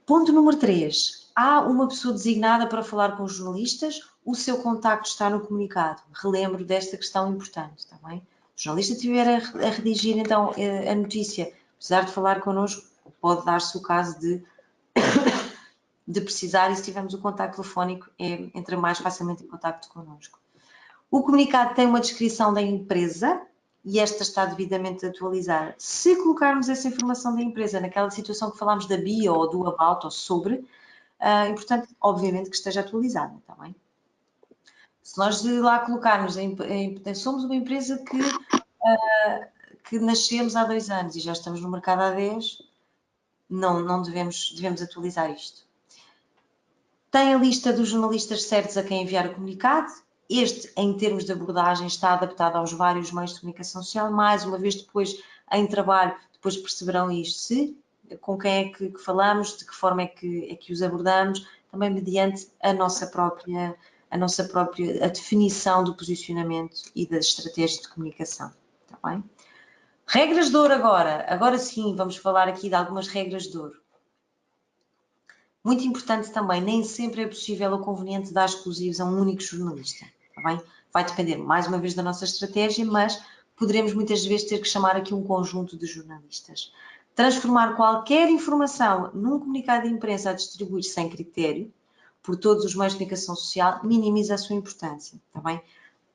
Ponto número 3. Há uma pessoa designada para falar com os jornalistas? O seu contacto está no comunicado. Relembro desta questão importante, está bem? O jornalista estiver a redigir então a notícia, precisar de falar connosco, pode dar-se o caso de precisar, e se tivermos o contacto telefónico, entra mais facilmente em contacto connosco. O comunicado tem uma descrição da empresa e esta está devidamente atualizada. Se colocarmos essa informação da empresa naquela situação que falámos da bio ou do about ou sobre, é importante, obviamente, que esteja atualizada, está bem? Se nós lá colocarmos, somos uma empresa que nascemos há 2 anos e já estamos no mercado há 10, não devemos atualizar isto. Tem a lista dos jornalistas certos a quem enviar o comunicado. Este, em termos de abordagem, está adaptado aos vários meios de comunicação social. Mais uma vez, depois, em trabalho, depois perceberão isto, com quem é que falamos, de que forma é que os abordamos, também mediante a nossa própria definição do posicionamento e das estratégias de comunicação. Está bem? Regras de ouro agora. Agora sim, vamos falar aqui de algumas regras de ouro. Muito importante também, nem sempre é possível ou conveniente dar exclusivos a um único jornalista, está bem? Vai depender, mais uma vez, da nossa estratégia, mas poderemos muitas vezes ter que chamar aqui um conjunto de jornalistas. Transformar qualquer informação num comunicado de imprensa a distribuir sem critério, por todos os meios de comunicação social, minimiza a sua importância, está bem?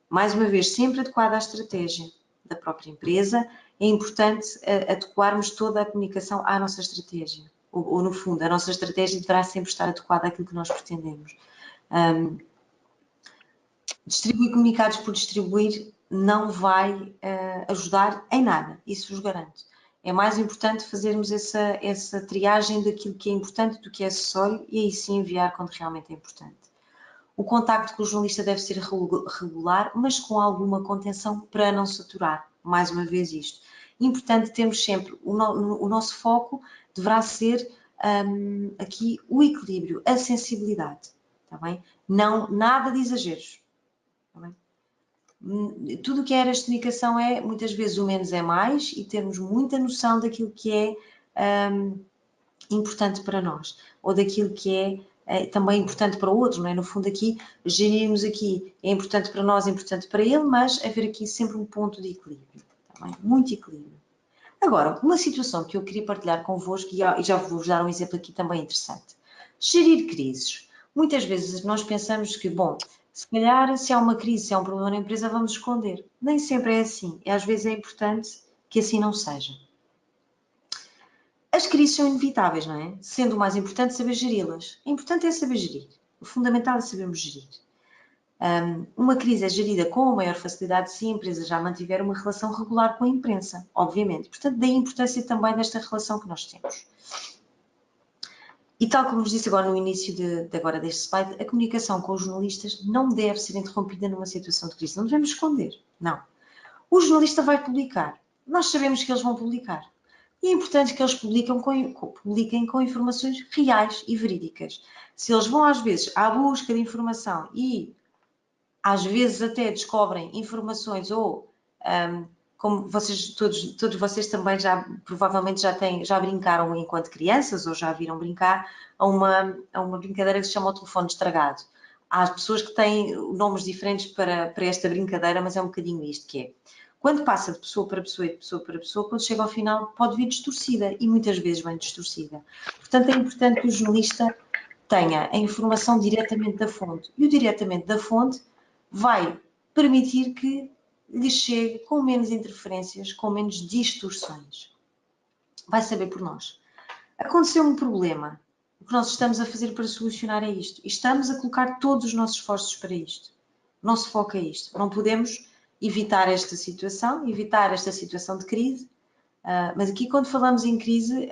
Mais uma vez, sempre adequada à estratégia da própria empresa, é importante adequarmos toda a comunicação à nossa estratégia. Ou no fundo, a nossa estratégia deverá sempre estar adequada àquilo que nós pretendemos. Distribuir comunicados por distribuir não vai ajudar em nada, isso vos garanto. É mais importante fazermos essa triagem daquilo que é importante do que é acessório e aí sim enviar quando realmente é importante. O contacto com o jornalista deve ser regular, mas com alguma contenção para não saturar. Mais uma vez isto. Importante termos sempre, o nosso foco deverá ser aqui o equilíbrio, a sensibilidade, está bem? Não, nada de exageros, está bem? Tudo o que é áreas de comunicação é, muitas vezes, o menos é mais e termos muita noção daquilo que é importante para nós, ou daquilo que é também importante para outros, não é? No fundo aqui, gerirmos aqui, é importante para nós, é importante para ele, mas haver aqui sempre um ponto de equilíbrio, está bem? Muito equilíbrio. Agora, uma situação que eu queria partilhar convosco, e já vou-vos dar um exemplo aqui também interessante. Gerir crises. Muitas vezes nós pensamos que, bom, se calhar se há uma crise, se há um problema na empresa, vamos esconder. Nem sempre é assim, e às vezes é importante que assim não seja. As crises são inevitáveis, não é? Sendo o mais importante saber geri-las. O importante é saber gerir. O fundamental é sabermos gerir. Uma crise é gerida com maior facilidade se a empresa já mantiver uma relação regular com a imprensa, obviamente. Portanto, daí a importância também desta relação que nós temos. E tal como vos disse agora no início deste slide, a comunicação com os jornalistas não deve ser interrompida numa situação de crise. Não devemos esconder, não. O jornalista vai publicar. Nós sabemos que eles vão publicar. E é importante que eles publiquem com informações reais e verídicas. Se eles vão, às vezes, à busca de informação e, às vezes, até descobrem informações ou, como vocês, todos vocês também provavelmente já brincaram enquanto crianças ou já viram brincar a uma brincadeira que se chama o telefone estragado. Há pessoas que têm nomes diferentes para esta brincadeira, mas é um bocadinho isto que é. Quando passa de pessoa para pessoa e de pessoa para pessoa, quando chega ao final pode vir distorcida e muitas vezes vem distorcida. Portanto, é importante que o jornalista tenha a informação diretamente da fonte. E o diretamente da fonte vai permitir que lhe chegue com menos interferências, com menos distorções. Vai saber por nós. Aconteceu um problema. O que nós estamos a fazer para solucionar é isto. E estamos a colocar todos os nossos esforços para isto. O nosso foco é isto. Não podemos evitar esta situação de crise. Mas aqui, quando falamos em crise,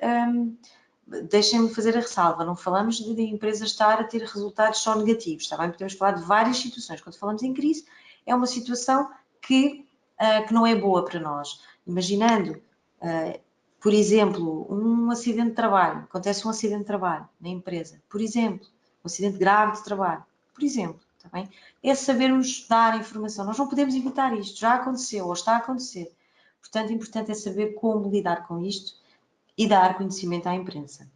deixem-me fazer a ressalva. Não falamos de a empresa estar a ter resultados só negativos. Está bem? Podemos falar de várias situações. Quando falamos em crise, é uma situação que não é boa para nós. Imaginando, por exemplo, um acidente de trabalho. Acontece um acidente de trabalho na empresa. Por exemplo, um acidente grave de trabalho. Por exemplo, está bem? É sabermos dar informação. Nós não podemos evitar isto. Já aconteceu ou está a acontecer. Portanto, o importante é saber como lidar com isto e dar conhecimento à imprensa.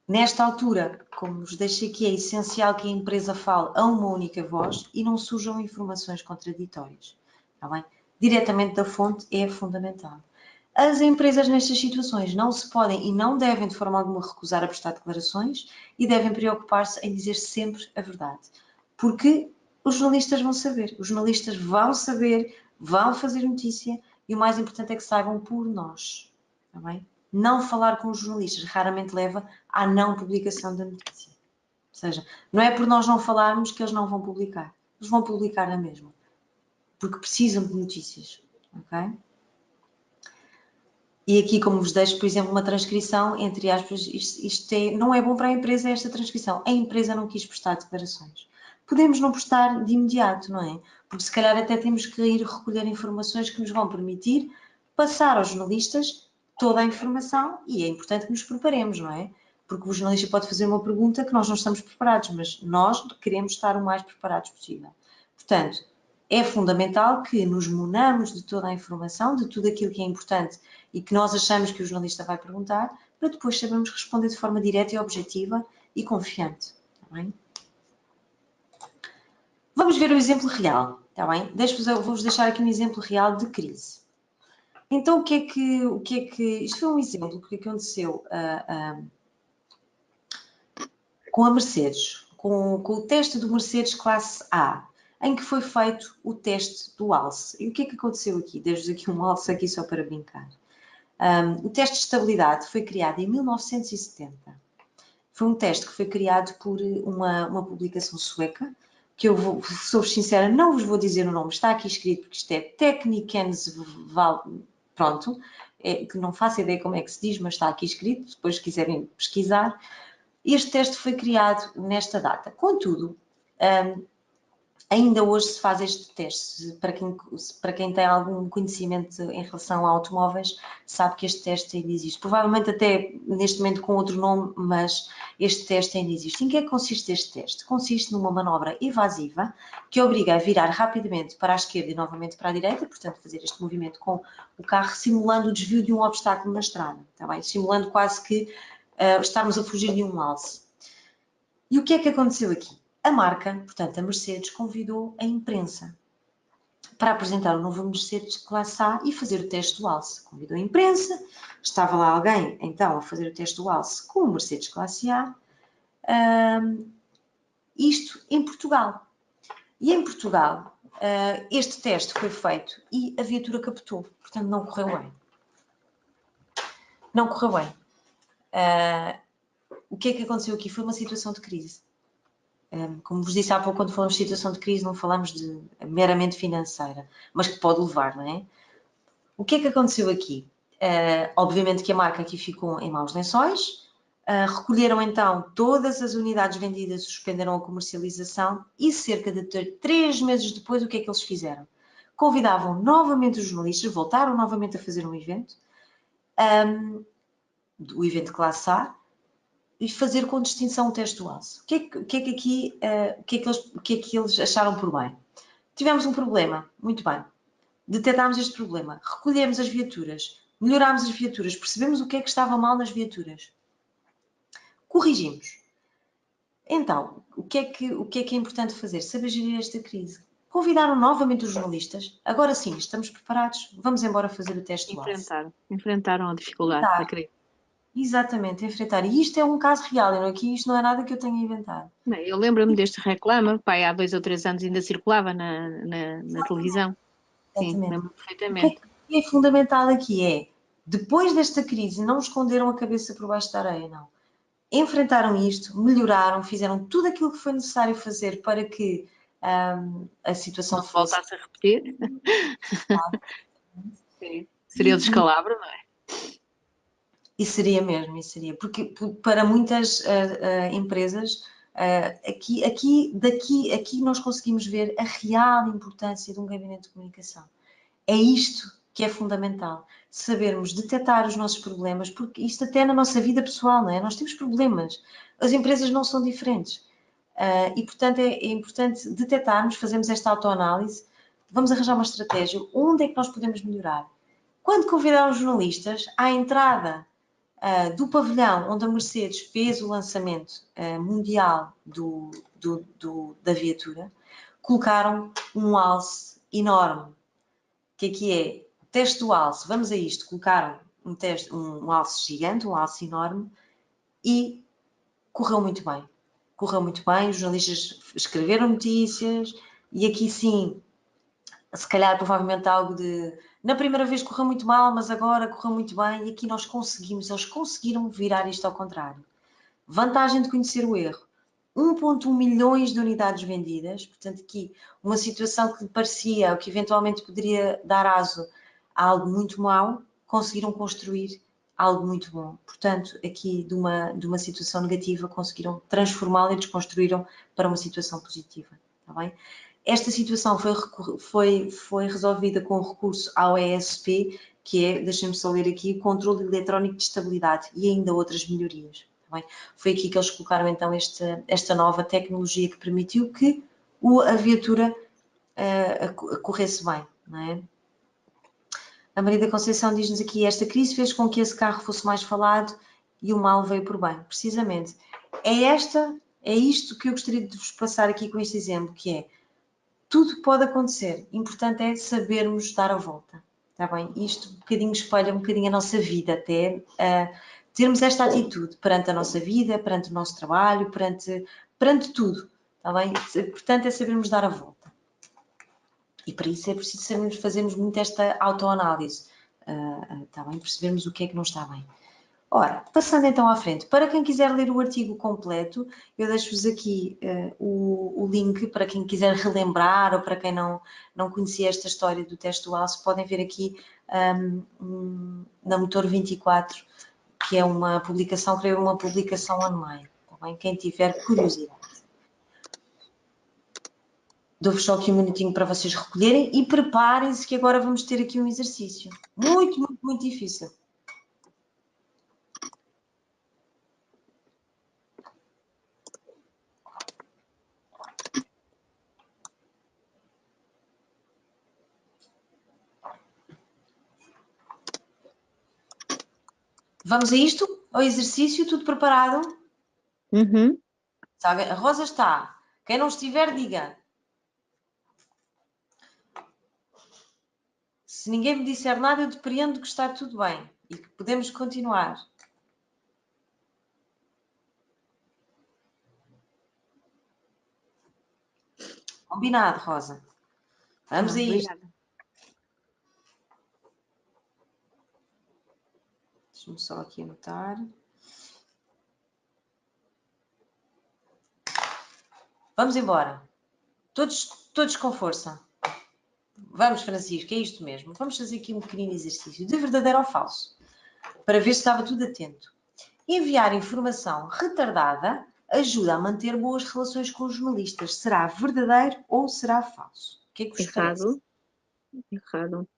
Nesta altura, como vos deixei aqui, é essencial que a empresa fale a uma única voz e não surjam informações contraditórias. Está bem? Diretamente da fonte é fundamental. As empresas nestas situações não se podem e não devem de forma alguma recusar a prestar declarações e devem preocupar-se em dizer sempre a verdade. Porque os jornalistas vão saber, vão fazer notícia e o mais importante é que saibam por nós. Está bem? Não falar com os jornalistas raramente leva à não publicação da notícia. Ou seja, não é por nós não falarmos que eles não vão publicar. Eles vão publicar na mesma. Porque precisam de notícias. Ok? E aqui, como vos deixo, por exemplo, uma transcrição, entre aspas, não é bom para a empresa esta transcrição. A empresa não quis prestar declarações. Podemos não prestar de imediato, não é? Porque se calhar até temos que ir recolher informações que nos vão permitir passar aos jornalistas toda a informação e é importante que nos preparemos, não é? Porque o jornalista pode fazer uma pergunta que nós não estamos preparados, mas nós queremos estar o mais preparados possível. Portanto, é fundamental que nos munamos de toda a informação, de tudo aquilo que é importante e que nós achamos que o jornalista vai perguntar, para depois sabermos responder de forma direta e objetiva e confiante. Está bem? Vamos ver o exemplo real. Está bem? Vou-vos deixar aqui um exemplo real de crise. Então, o que é que isto foi um exemplo que aconteceu com a Mercedes, com o teste do Mercedes classe A, em que foi feito o teste do alce. E o que é que aconteceu aqui? Deixo-vos aqui um alce aqui só para brincar. O teste de estabilidade foi criado em 1970. Foi um teste que foi criado por uma publicação sueca, que eu sou sincera, não vos vou dizer o nome, está aqui escrito porque isto é Technikens pronto, que não faço ideia como é que se diz, mas está aqui escrito, depois se quiserem pesquisar. Este teste foi criado nesta data. Contudo, ainda hoje se faz este teste. Para quem tem algum conhecimento em relação a automóveis, sabe que este teste ainda existe. Provavelmente até neste momento com outro nome, mas este teste ainda existe. Em que é que consiste este teste? Consiste numa manobra evasiva que obriga a virar rapidamente para a esquerda e novamente para a direita, portanto fazer este movimento com o carro, simulando o desvio de um obstáculo na estrada. Está bem? Simulando quase que estarmos a fugir de um alce. E o que é que aconteceu aqui? A marca, portanto a Mercedes, convidou a imprensa para apresentar o novo Mercedes classe A e fazer o teste do alce. Convidou a imprensa, estava lá alguém então a fazer o teste do alce com o Mercedes classe A, isto em Portugal. E em Portugal este teste foi feito e a viatura captou, portanto não correu bem. Não correu bem. O que é que aconteceu aqui? Foi uma situação de crise. Como vos disse há pouco, quando falamos de situação de crise, não falamos de meramente financeira, mas que pode levar, não é? O que é que aconteceu aqui? Obviamente que a marca aqui ficou em maus lençóis, recolheram então todas as unidades vendidas, suspenderam a comercialização e cerca de 3 meses depois, o que é que eles fizeram? Convidavam novamente os jornalistas, voltaram novamente a fazer um evento, o evento classe A, e fazer com distinção o teste do alce. O que é que eles acharam por bem? Tivemos um problema, muito bem. Detectámos este problema, recolhemos as viaturas, melhorámos as viaturas, percebemos o que é que estava mal nas viaturas. Corrigimos. Então, o que é que é importante fazer? Saber gerir esta crise. Convidaram novamente os jornalistas. Agora sim, estamos preparados. Vamos embora fazer o teste do alce. Enfrentaram a dificuldade, acredito. Exatamente, enfrentar. E isto é um caso real, isto não é nada que eu tenha inventado. Bem, eu lembro-me deste reclame, pai, há 2 ou 3 anos ainda circulava na televisão. Sim, Exatamente. lembro O que perfeitamente. é fundamental aqui é, depois desta crise, não esconderam a cabeça por baixo da areia, não. Enfrentaram isto, melhoraram, fizeram tudo aquilo que foi necessário fazer para que a situação Não se fosse. voltasse a repetir. Sim. Seria o descalabro, não é? E seria mesmo, e seria. Porque para muitas empresas, aqui nós conseguimos ver a real importância de um gabinete de comunicação. É isto que é fundamental, sabermos detectar os nossos problemas, porque isto até na nossa vida pessoal, não é? Nós temos problemas, as empresas não são diferentes. E, portanto, é importante detectarmos, fazermos esta autoanálise, vamos arranjar uma estratégia, onde é que nós podemos melhorar. Quando convidar os jornalistas, à entrada do pavilhão onde a Mercedes fez o lançamento mundial da viatura, colocaram um alce enorme, que aqui é teste do alce, vamos a isto, colocaram um alce gigante, um alce enorme, e correu muito bem. Correu muito bem, os jornalistas escreveram notícias, e aqui sim, se calhar provavelmente algo de na primeira vez correu muito mal, mas agora correu muito bem, e aqui eles conseguiram virar isto ao contrário. Vantagem de conhecer o erro. 1,1 milhões de unidades vendidas, portanto aqui uma situação que parecia, ou que eventualmente poderia dar aso a algo muito mau, conseguiram construir algo muito bom. Portanto, aqui de uma situação negativa conseguiram transformá-la e desconstruíram para uma situação positiva. Está bem? Esta situação foi resolvida com recurso ao ESP, que é, deixem-me só ler aqui, Controle Eletrónico de Estabilidade, e ainda outras melhorias. Bem? Foi aqui que eles colocaram então esta nova tecnologia que permitiu que a viatura corresse bem, não é? A Maria da Conceição diz-nos aqui, esta crise fez com que esse carro fosse mais falado e o mal veio por bem. Precisamente. É isto que eu gostaria de vos passar aqui com este exemplo, que é, tudo pode acontecer. Importante é sabermos dar a volta. Está bem? Isto um bocadinho espelha um bocadinho a nossa vida até, termos esta atitude perante a nossa vida, perante o nosso trabalho, perante tudo. Está bem? Portanto, é sabermos dar a volta. E para isso é preciso sabermos fazermos muito esta autoanálise. Está bem? Percebermos o que é que não está bem. Ora, passando então à frente, para quem quiser ler o artigo completo, eu deixo-vos aqui o link para quem quiser relembrar ou para quem não conhecia esta história do teste do alce, podem ver aqui na Motor 24, que é uma publicação, creio uma publicação online, tá bem? Quem tiver curiosidade. Dou-vos só aqui um minutinho para vocês recolherem e preparem-se que agora vamos ter aqui um exercício muito, muito, muito difícil. Vamos a isto? Ao exercício? Tudo preparado? Uhum. A Rosa está. Quem não estiver, diga. Se ninguém me disser nada, eu depreendo que está tudo bem e que podemos continuar. Combinado, Rosa. Vamos a isto. Obrigada. Deixa-me só aqui anotar. Vamos embora. Todos com força. Vamos, Francisco, é isto mesmo. Vamos fazer aqui um pequenino exercício de verdadeiro ou falso, para ver se estava tudo atento. Enviar informação retardada ajuda a manter boas relações com os jornalistas. Será verdadeiro ou será falso? O que é que vos parece? Errado. Errado.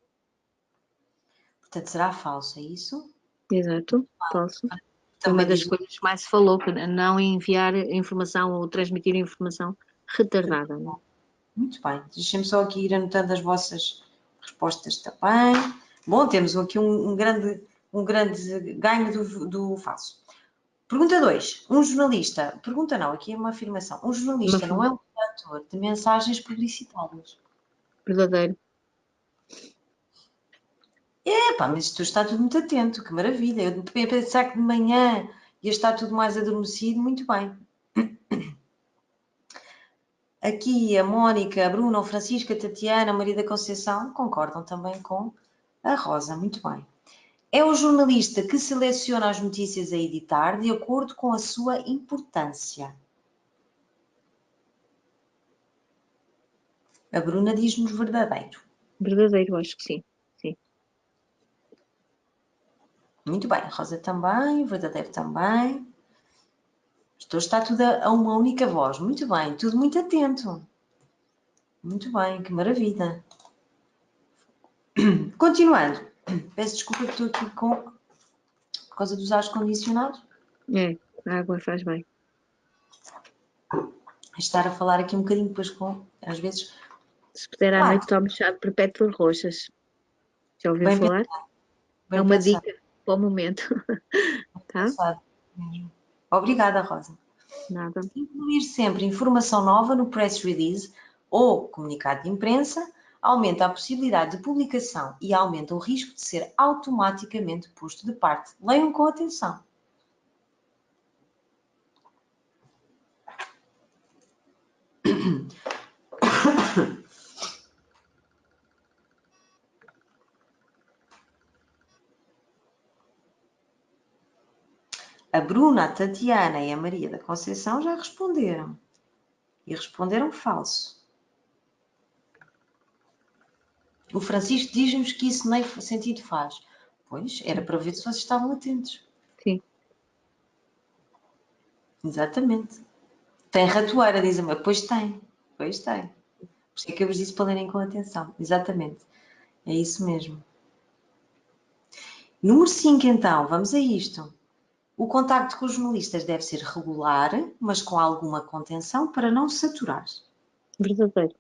Portanto, será falso, é isso? Exato. Falso. Foi Também uma das diz coisas que mais se falou, que não enviar informação ou transmitir informação retardada. Não? muito bem. Deixem-me só aqui ir anotando as vossas respostas também. Bom, temos aqui um grande ganho do falso. Pergunta 2. Um jornalista, pergunta não, aqui é uma afirmação. Um jornalista não é um redator de mensagens publicitárias. Verdadeiro. Epá, mas isto está tudo muito atento, que maravilha. Eu ia pensar que de manhã ia estar tudo mais adormecido, muito bem. Aqui a Mónica, a Bruna, a Francisca, a Tatiana, a Maria da Conceição concordam também com a Rosa, muito bem. É o jornalista que seleciona as notícias a editar de acordo com a sua importância. A Bruna diz-nos verdadeiro. Verdadeiro, acho que sim. Sim. Muito bem, a Rosa também, o verdadeiro também. Está tudo a uma única voz. Muito bem, tudo muito atento. Muito bem, que maravilha. Continuando. Peço desculpa que estou aqui por causa dos ares condicionados. É, a água faz bem. Estar a falar aqui um bocadinho depois às vezes... Se puder à Claro, noite tome chá de perpétuas roxas. Já ouviu bem falar? pensado, É bem uma pensado, dica para o momento. Tá? pensado mesmo. Obrigada, Rosa. Nada. Incluir sempre informação nova no press release ou comunicado de imprensa aumenta a possibilidade de publicação e aumenta o risco de ser automaticamente posto de parte. Leiam com atenção. A Bruna, a Tatiana e a Maria da Conceição já responderam. E responderam falso. O Francisco diz-nos que isso nem sentido faz. Pois, era para ver se vocês estavam atentos. Sim. Exatamente. Tem ratoeira, dizem-me. Pois tem. Pois tem. Por isso é que eu vos disse para lerem com atenção. Exatamente. É isso mesmo. Número 5, então. Vamos a isto. O contacto com os jornalistas deve ser regular, mas com alguma contenção para não saturar. Verdadeiro.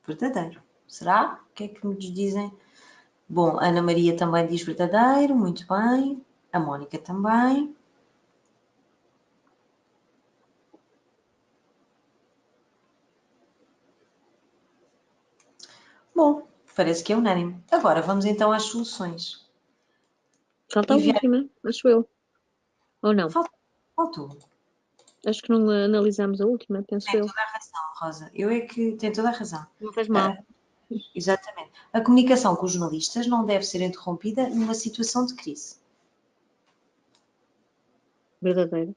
Verdadeiro. Será? O que é que nos dizem? Bom, Ana Maria também diz verdadeiro. Muito bem. A Mónica também. Bom, parece que é unânime. Agora vamos então às soluções. Falta a última, acho eu. Ou não? Faltou. Acho que não analisamos a última, penso Tem eu. toda a razão, Rosa. Eu é que tenho toda a razão. Não faz mal. Exatamente. A comunicação com os jornalistas não deve ser interrompida numa situação de crise. Verdadeiro.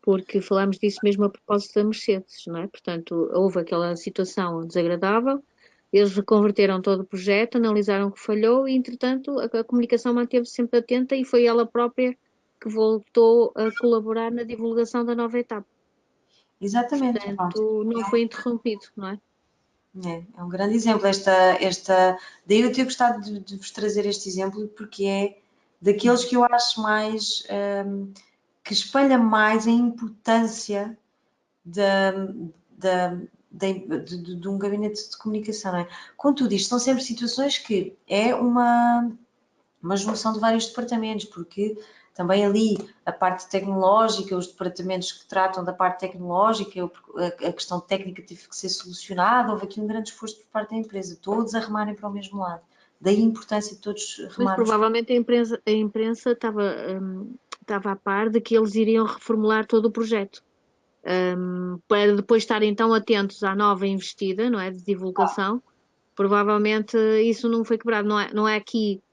Porque falámos disso mesmo a propósito da Mercedes, não é? Portanto, houve aquela situação desagradável, eles reconverteram todo o projeto, analisaram o que falhou e, entretanto, a comunicação manteve-se sempre atenta e foi ela própria que voltou a colaborar na divulgação da nova etapa. Exatamente. Pronto. Portanto, não foi interrompido, não é? É um grande exemplo. Daí eu ter gostado de vos trazer este exemplo, porque é daqueles que eu acho mais, que espelha mais a importância de um gabinete de comunicação. Não é? Contudo, isto são sempre situações que é uma junção de vários departamentos, porque também ali a parte tecnológica, os departamentos que tratam da parte tecnológica, a questão técnica teve que ser solucionada, houve aqui um grande esforço por parte da empresa, todos a remarem para o mesmo lado. Daí a importância de todos Mas remarmos. provavelmente a imprensa estava a par de que eles iriam reformular todo o projeto. Para depois estarem tão atentos à nova investida, não é, de divulgação, provavelmente isso não foi quebrado, não é aqui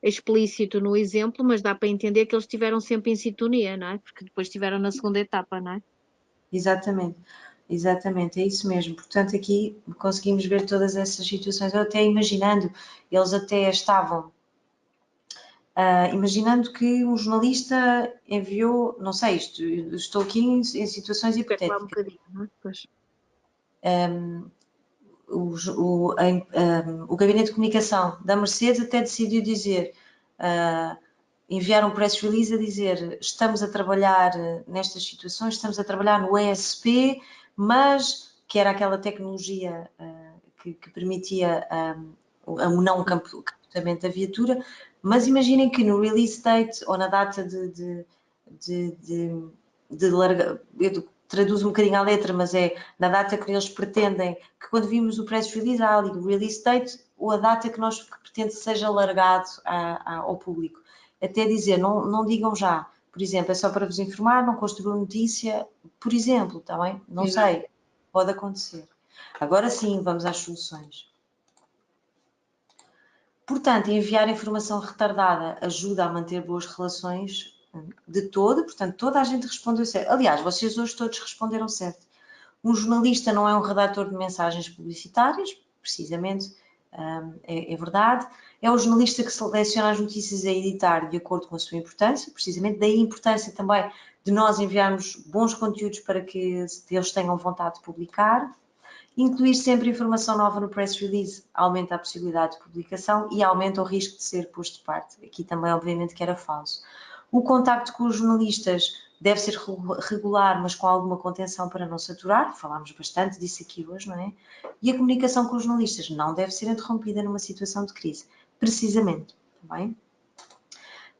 explícito no exemplo, mas dá para entender que eles estiveram sempre em sintonia, não é? Porque depois estiveram na segunda etapa, não é? Exatamente, exatamente, é isso mesmo. Portanto, aqui conseguimos ver todas essas situações. Eu até imaginando, eles até estavam imaginando que um jornalista enviou, não sei, estou aqui em situações Especular um hipotéticas. bocadinho, não é? Pois. O gabinete de comunicação da Mercedes até decidiu dizer, enviar um press release a dizer estamos a trabalhar nestas situações, estamos a trabalhar no ESP, mas que era aquela tecnologia que permitia o não capotamento da viatura, mas imaginem que no release date ou na data de traduz um bocadinho à letra, mas é na data que eles pretendem, que quando vimos o press release, há ali o release date, ou a data que nós pretende que seja largado ao público. Até dizer, não digam já, por exemplo, é só para vos informar, não construam notícia, por exemplo, está bem? Não sei, pode acontecer. Agora sim, vamos às soluções. Portanto, enviar informação retardada ajuda a manter boas relações de todo, portanto, toda a gente respondeu certo. Aliás, vocês hoje todos responderam certo. Um jornalista não é um redator de mensagens publicitárias, precisamente, é verdade. É o jornalista que seleciona as notícias a editar de acordo com a sua importância, precisamente daí a importância também de nós enviarmos bons conteúdos para que eles tenham vontade de publicar. Incluir sempre informação nova no press release aumenta a possibilidade de publicação e aumenta o risco de ser posto de parte. Aqui também, obviamente, que era falso. O contacto com os jornalistas deve ser regular, mas com alguma contenção para não saturar. Falámos bastante disso aqui hoje, não é? E a comunicação com os jornalistas não deve ser interrompida numa situação de crise. Precisamente, está bem?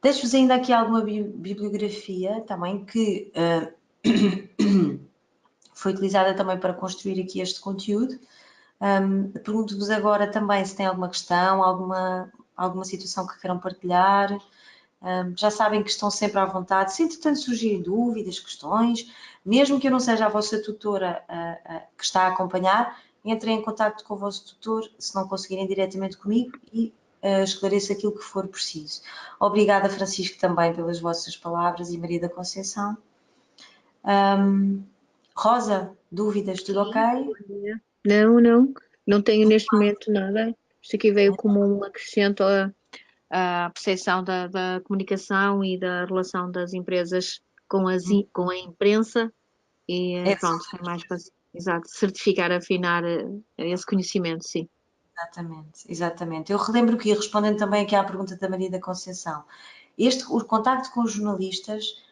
Deixo-vos ainda aqui alguma bibliografia também que foi utilizada também para construir aqui este conteúdo. Pergunto-vos agora também se tem alguma questão, alguma situação que queiram partilhar. Já sabem que estão sempre à vontade. Se entretanto surgirem dúvidas, questões, mesmo que eu não seja a vossa tutora que está a acompanhar, entrem em contato com o vosso tutor, se não conseguirem diretamente comigo, e esclareço aquilo que for preciso. Obrigada, Francisco, também pelas vossas palavras, e Maria da Conceição. Rosa, dúvidas, tudo ok? Não tenho neste momento nada. Isto aqui veio como um acrescento à percepção da comunicação e da relação das empresas com a imprensa e pronto, é mais para certificar, afinar esse conhecimento, sim. Exatamente, exatamente. Eu relembro que, respondendo também aqui à pergunta da Maria da Conceição, o contacto com os jornalistas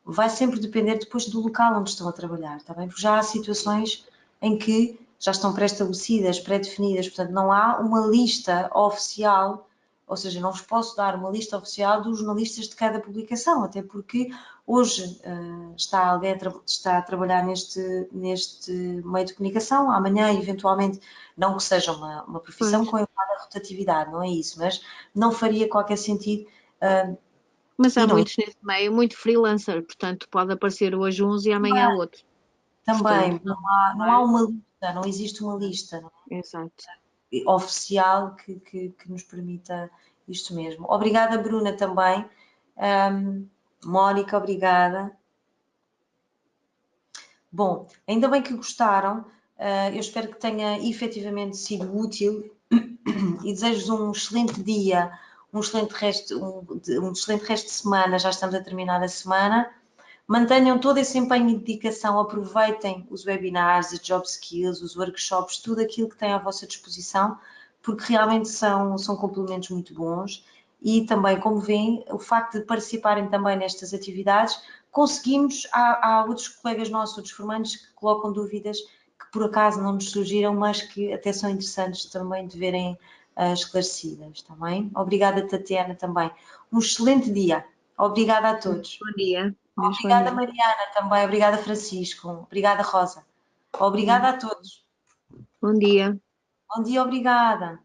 vai sempre depender depois do local onde estão a trabalhar, está bem? Porque já há situações em que já estão pré-estabelecidas, pré-definidas, portanto não há uma lista oficial, ou seja, não vos posso dar uma lista oficial dos jornalistas de cada publicação, até porque hoje alguém está a trabalhar neste meio de comunicação, amanhã eventualmente, não que seja uma profissão com elevada rotatividade, não é isso, mas não faria qualquer sentido. Mas há muitos nesse meio, muito freelancer, portanto pode aparecer hoje uns e amanhã outros. Também, portanto, não há uma lista, não existe uma lista, não é? Exato. Oficial que nos permita isto mesmo. Obrigada, Bruna, também. Mónica, obrigada. Bom, ainda bem que gostaram. Eu espero que tenha efetivamente sido útil e desejo-vos um excelente dia, um excelente resto de semana. Já estamos a terminar a semana. Mantenham todo esse empenho e dedicação, aproveitem os webinars, as job skills, os workshops, tudo aquilo que têm à vossa disposição, porque realmente são complementos muito bons. E também, como veem, o facto de participarem também nestas atividades, conseguimos, há outros colegas nossos, outros formandos, que colocam dúvidas que por acaso não nos surgiram, mas que até são interessantes também de verem esclarecidas, está bem? Obrigada, Tatiana, também. Um excelente dia. Obrigada a todos. Bom dia. Obrigada, Mariana, também. Obrigada, Francisco. Obrigada, Rosa. Obrigada a todos. Bom dia. Bom dia, obrigada.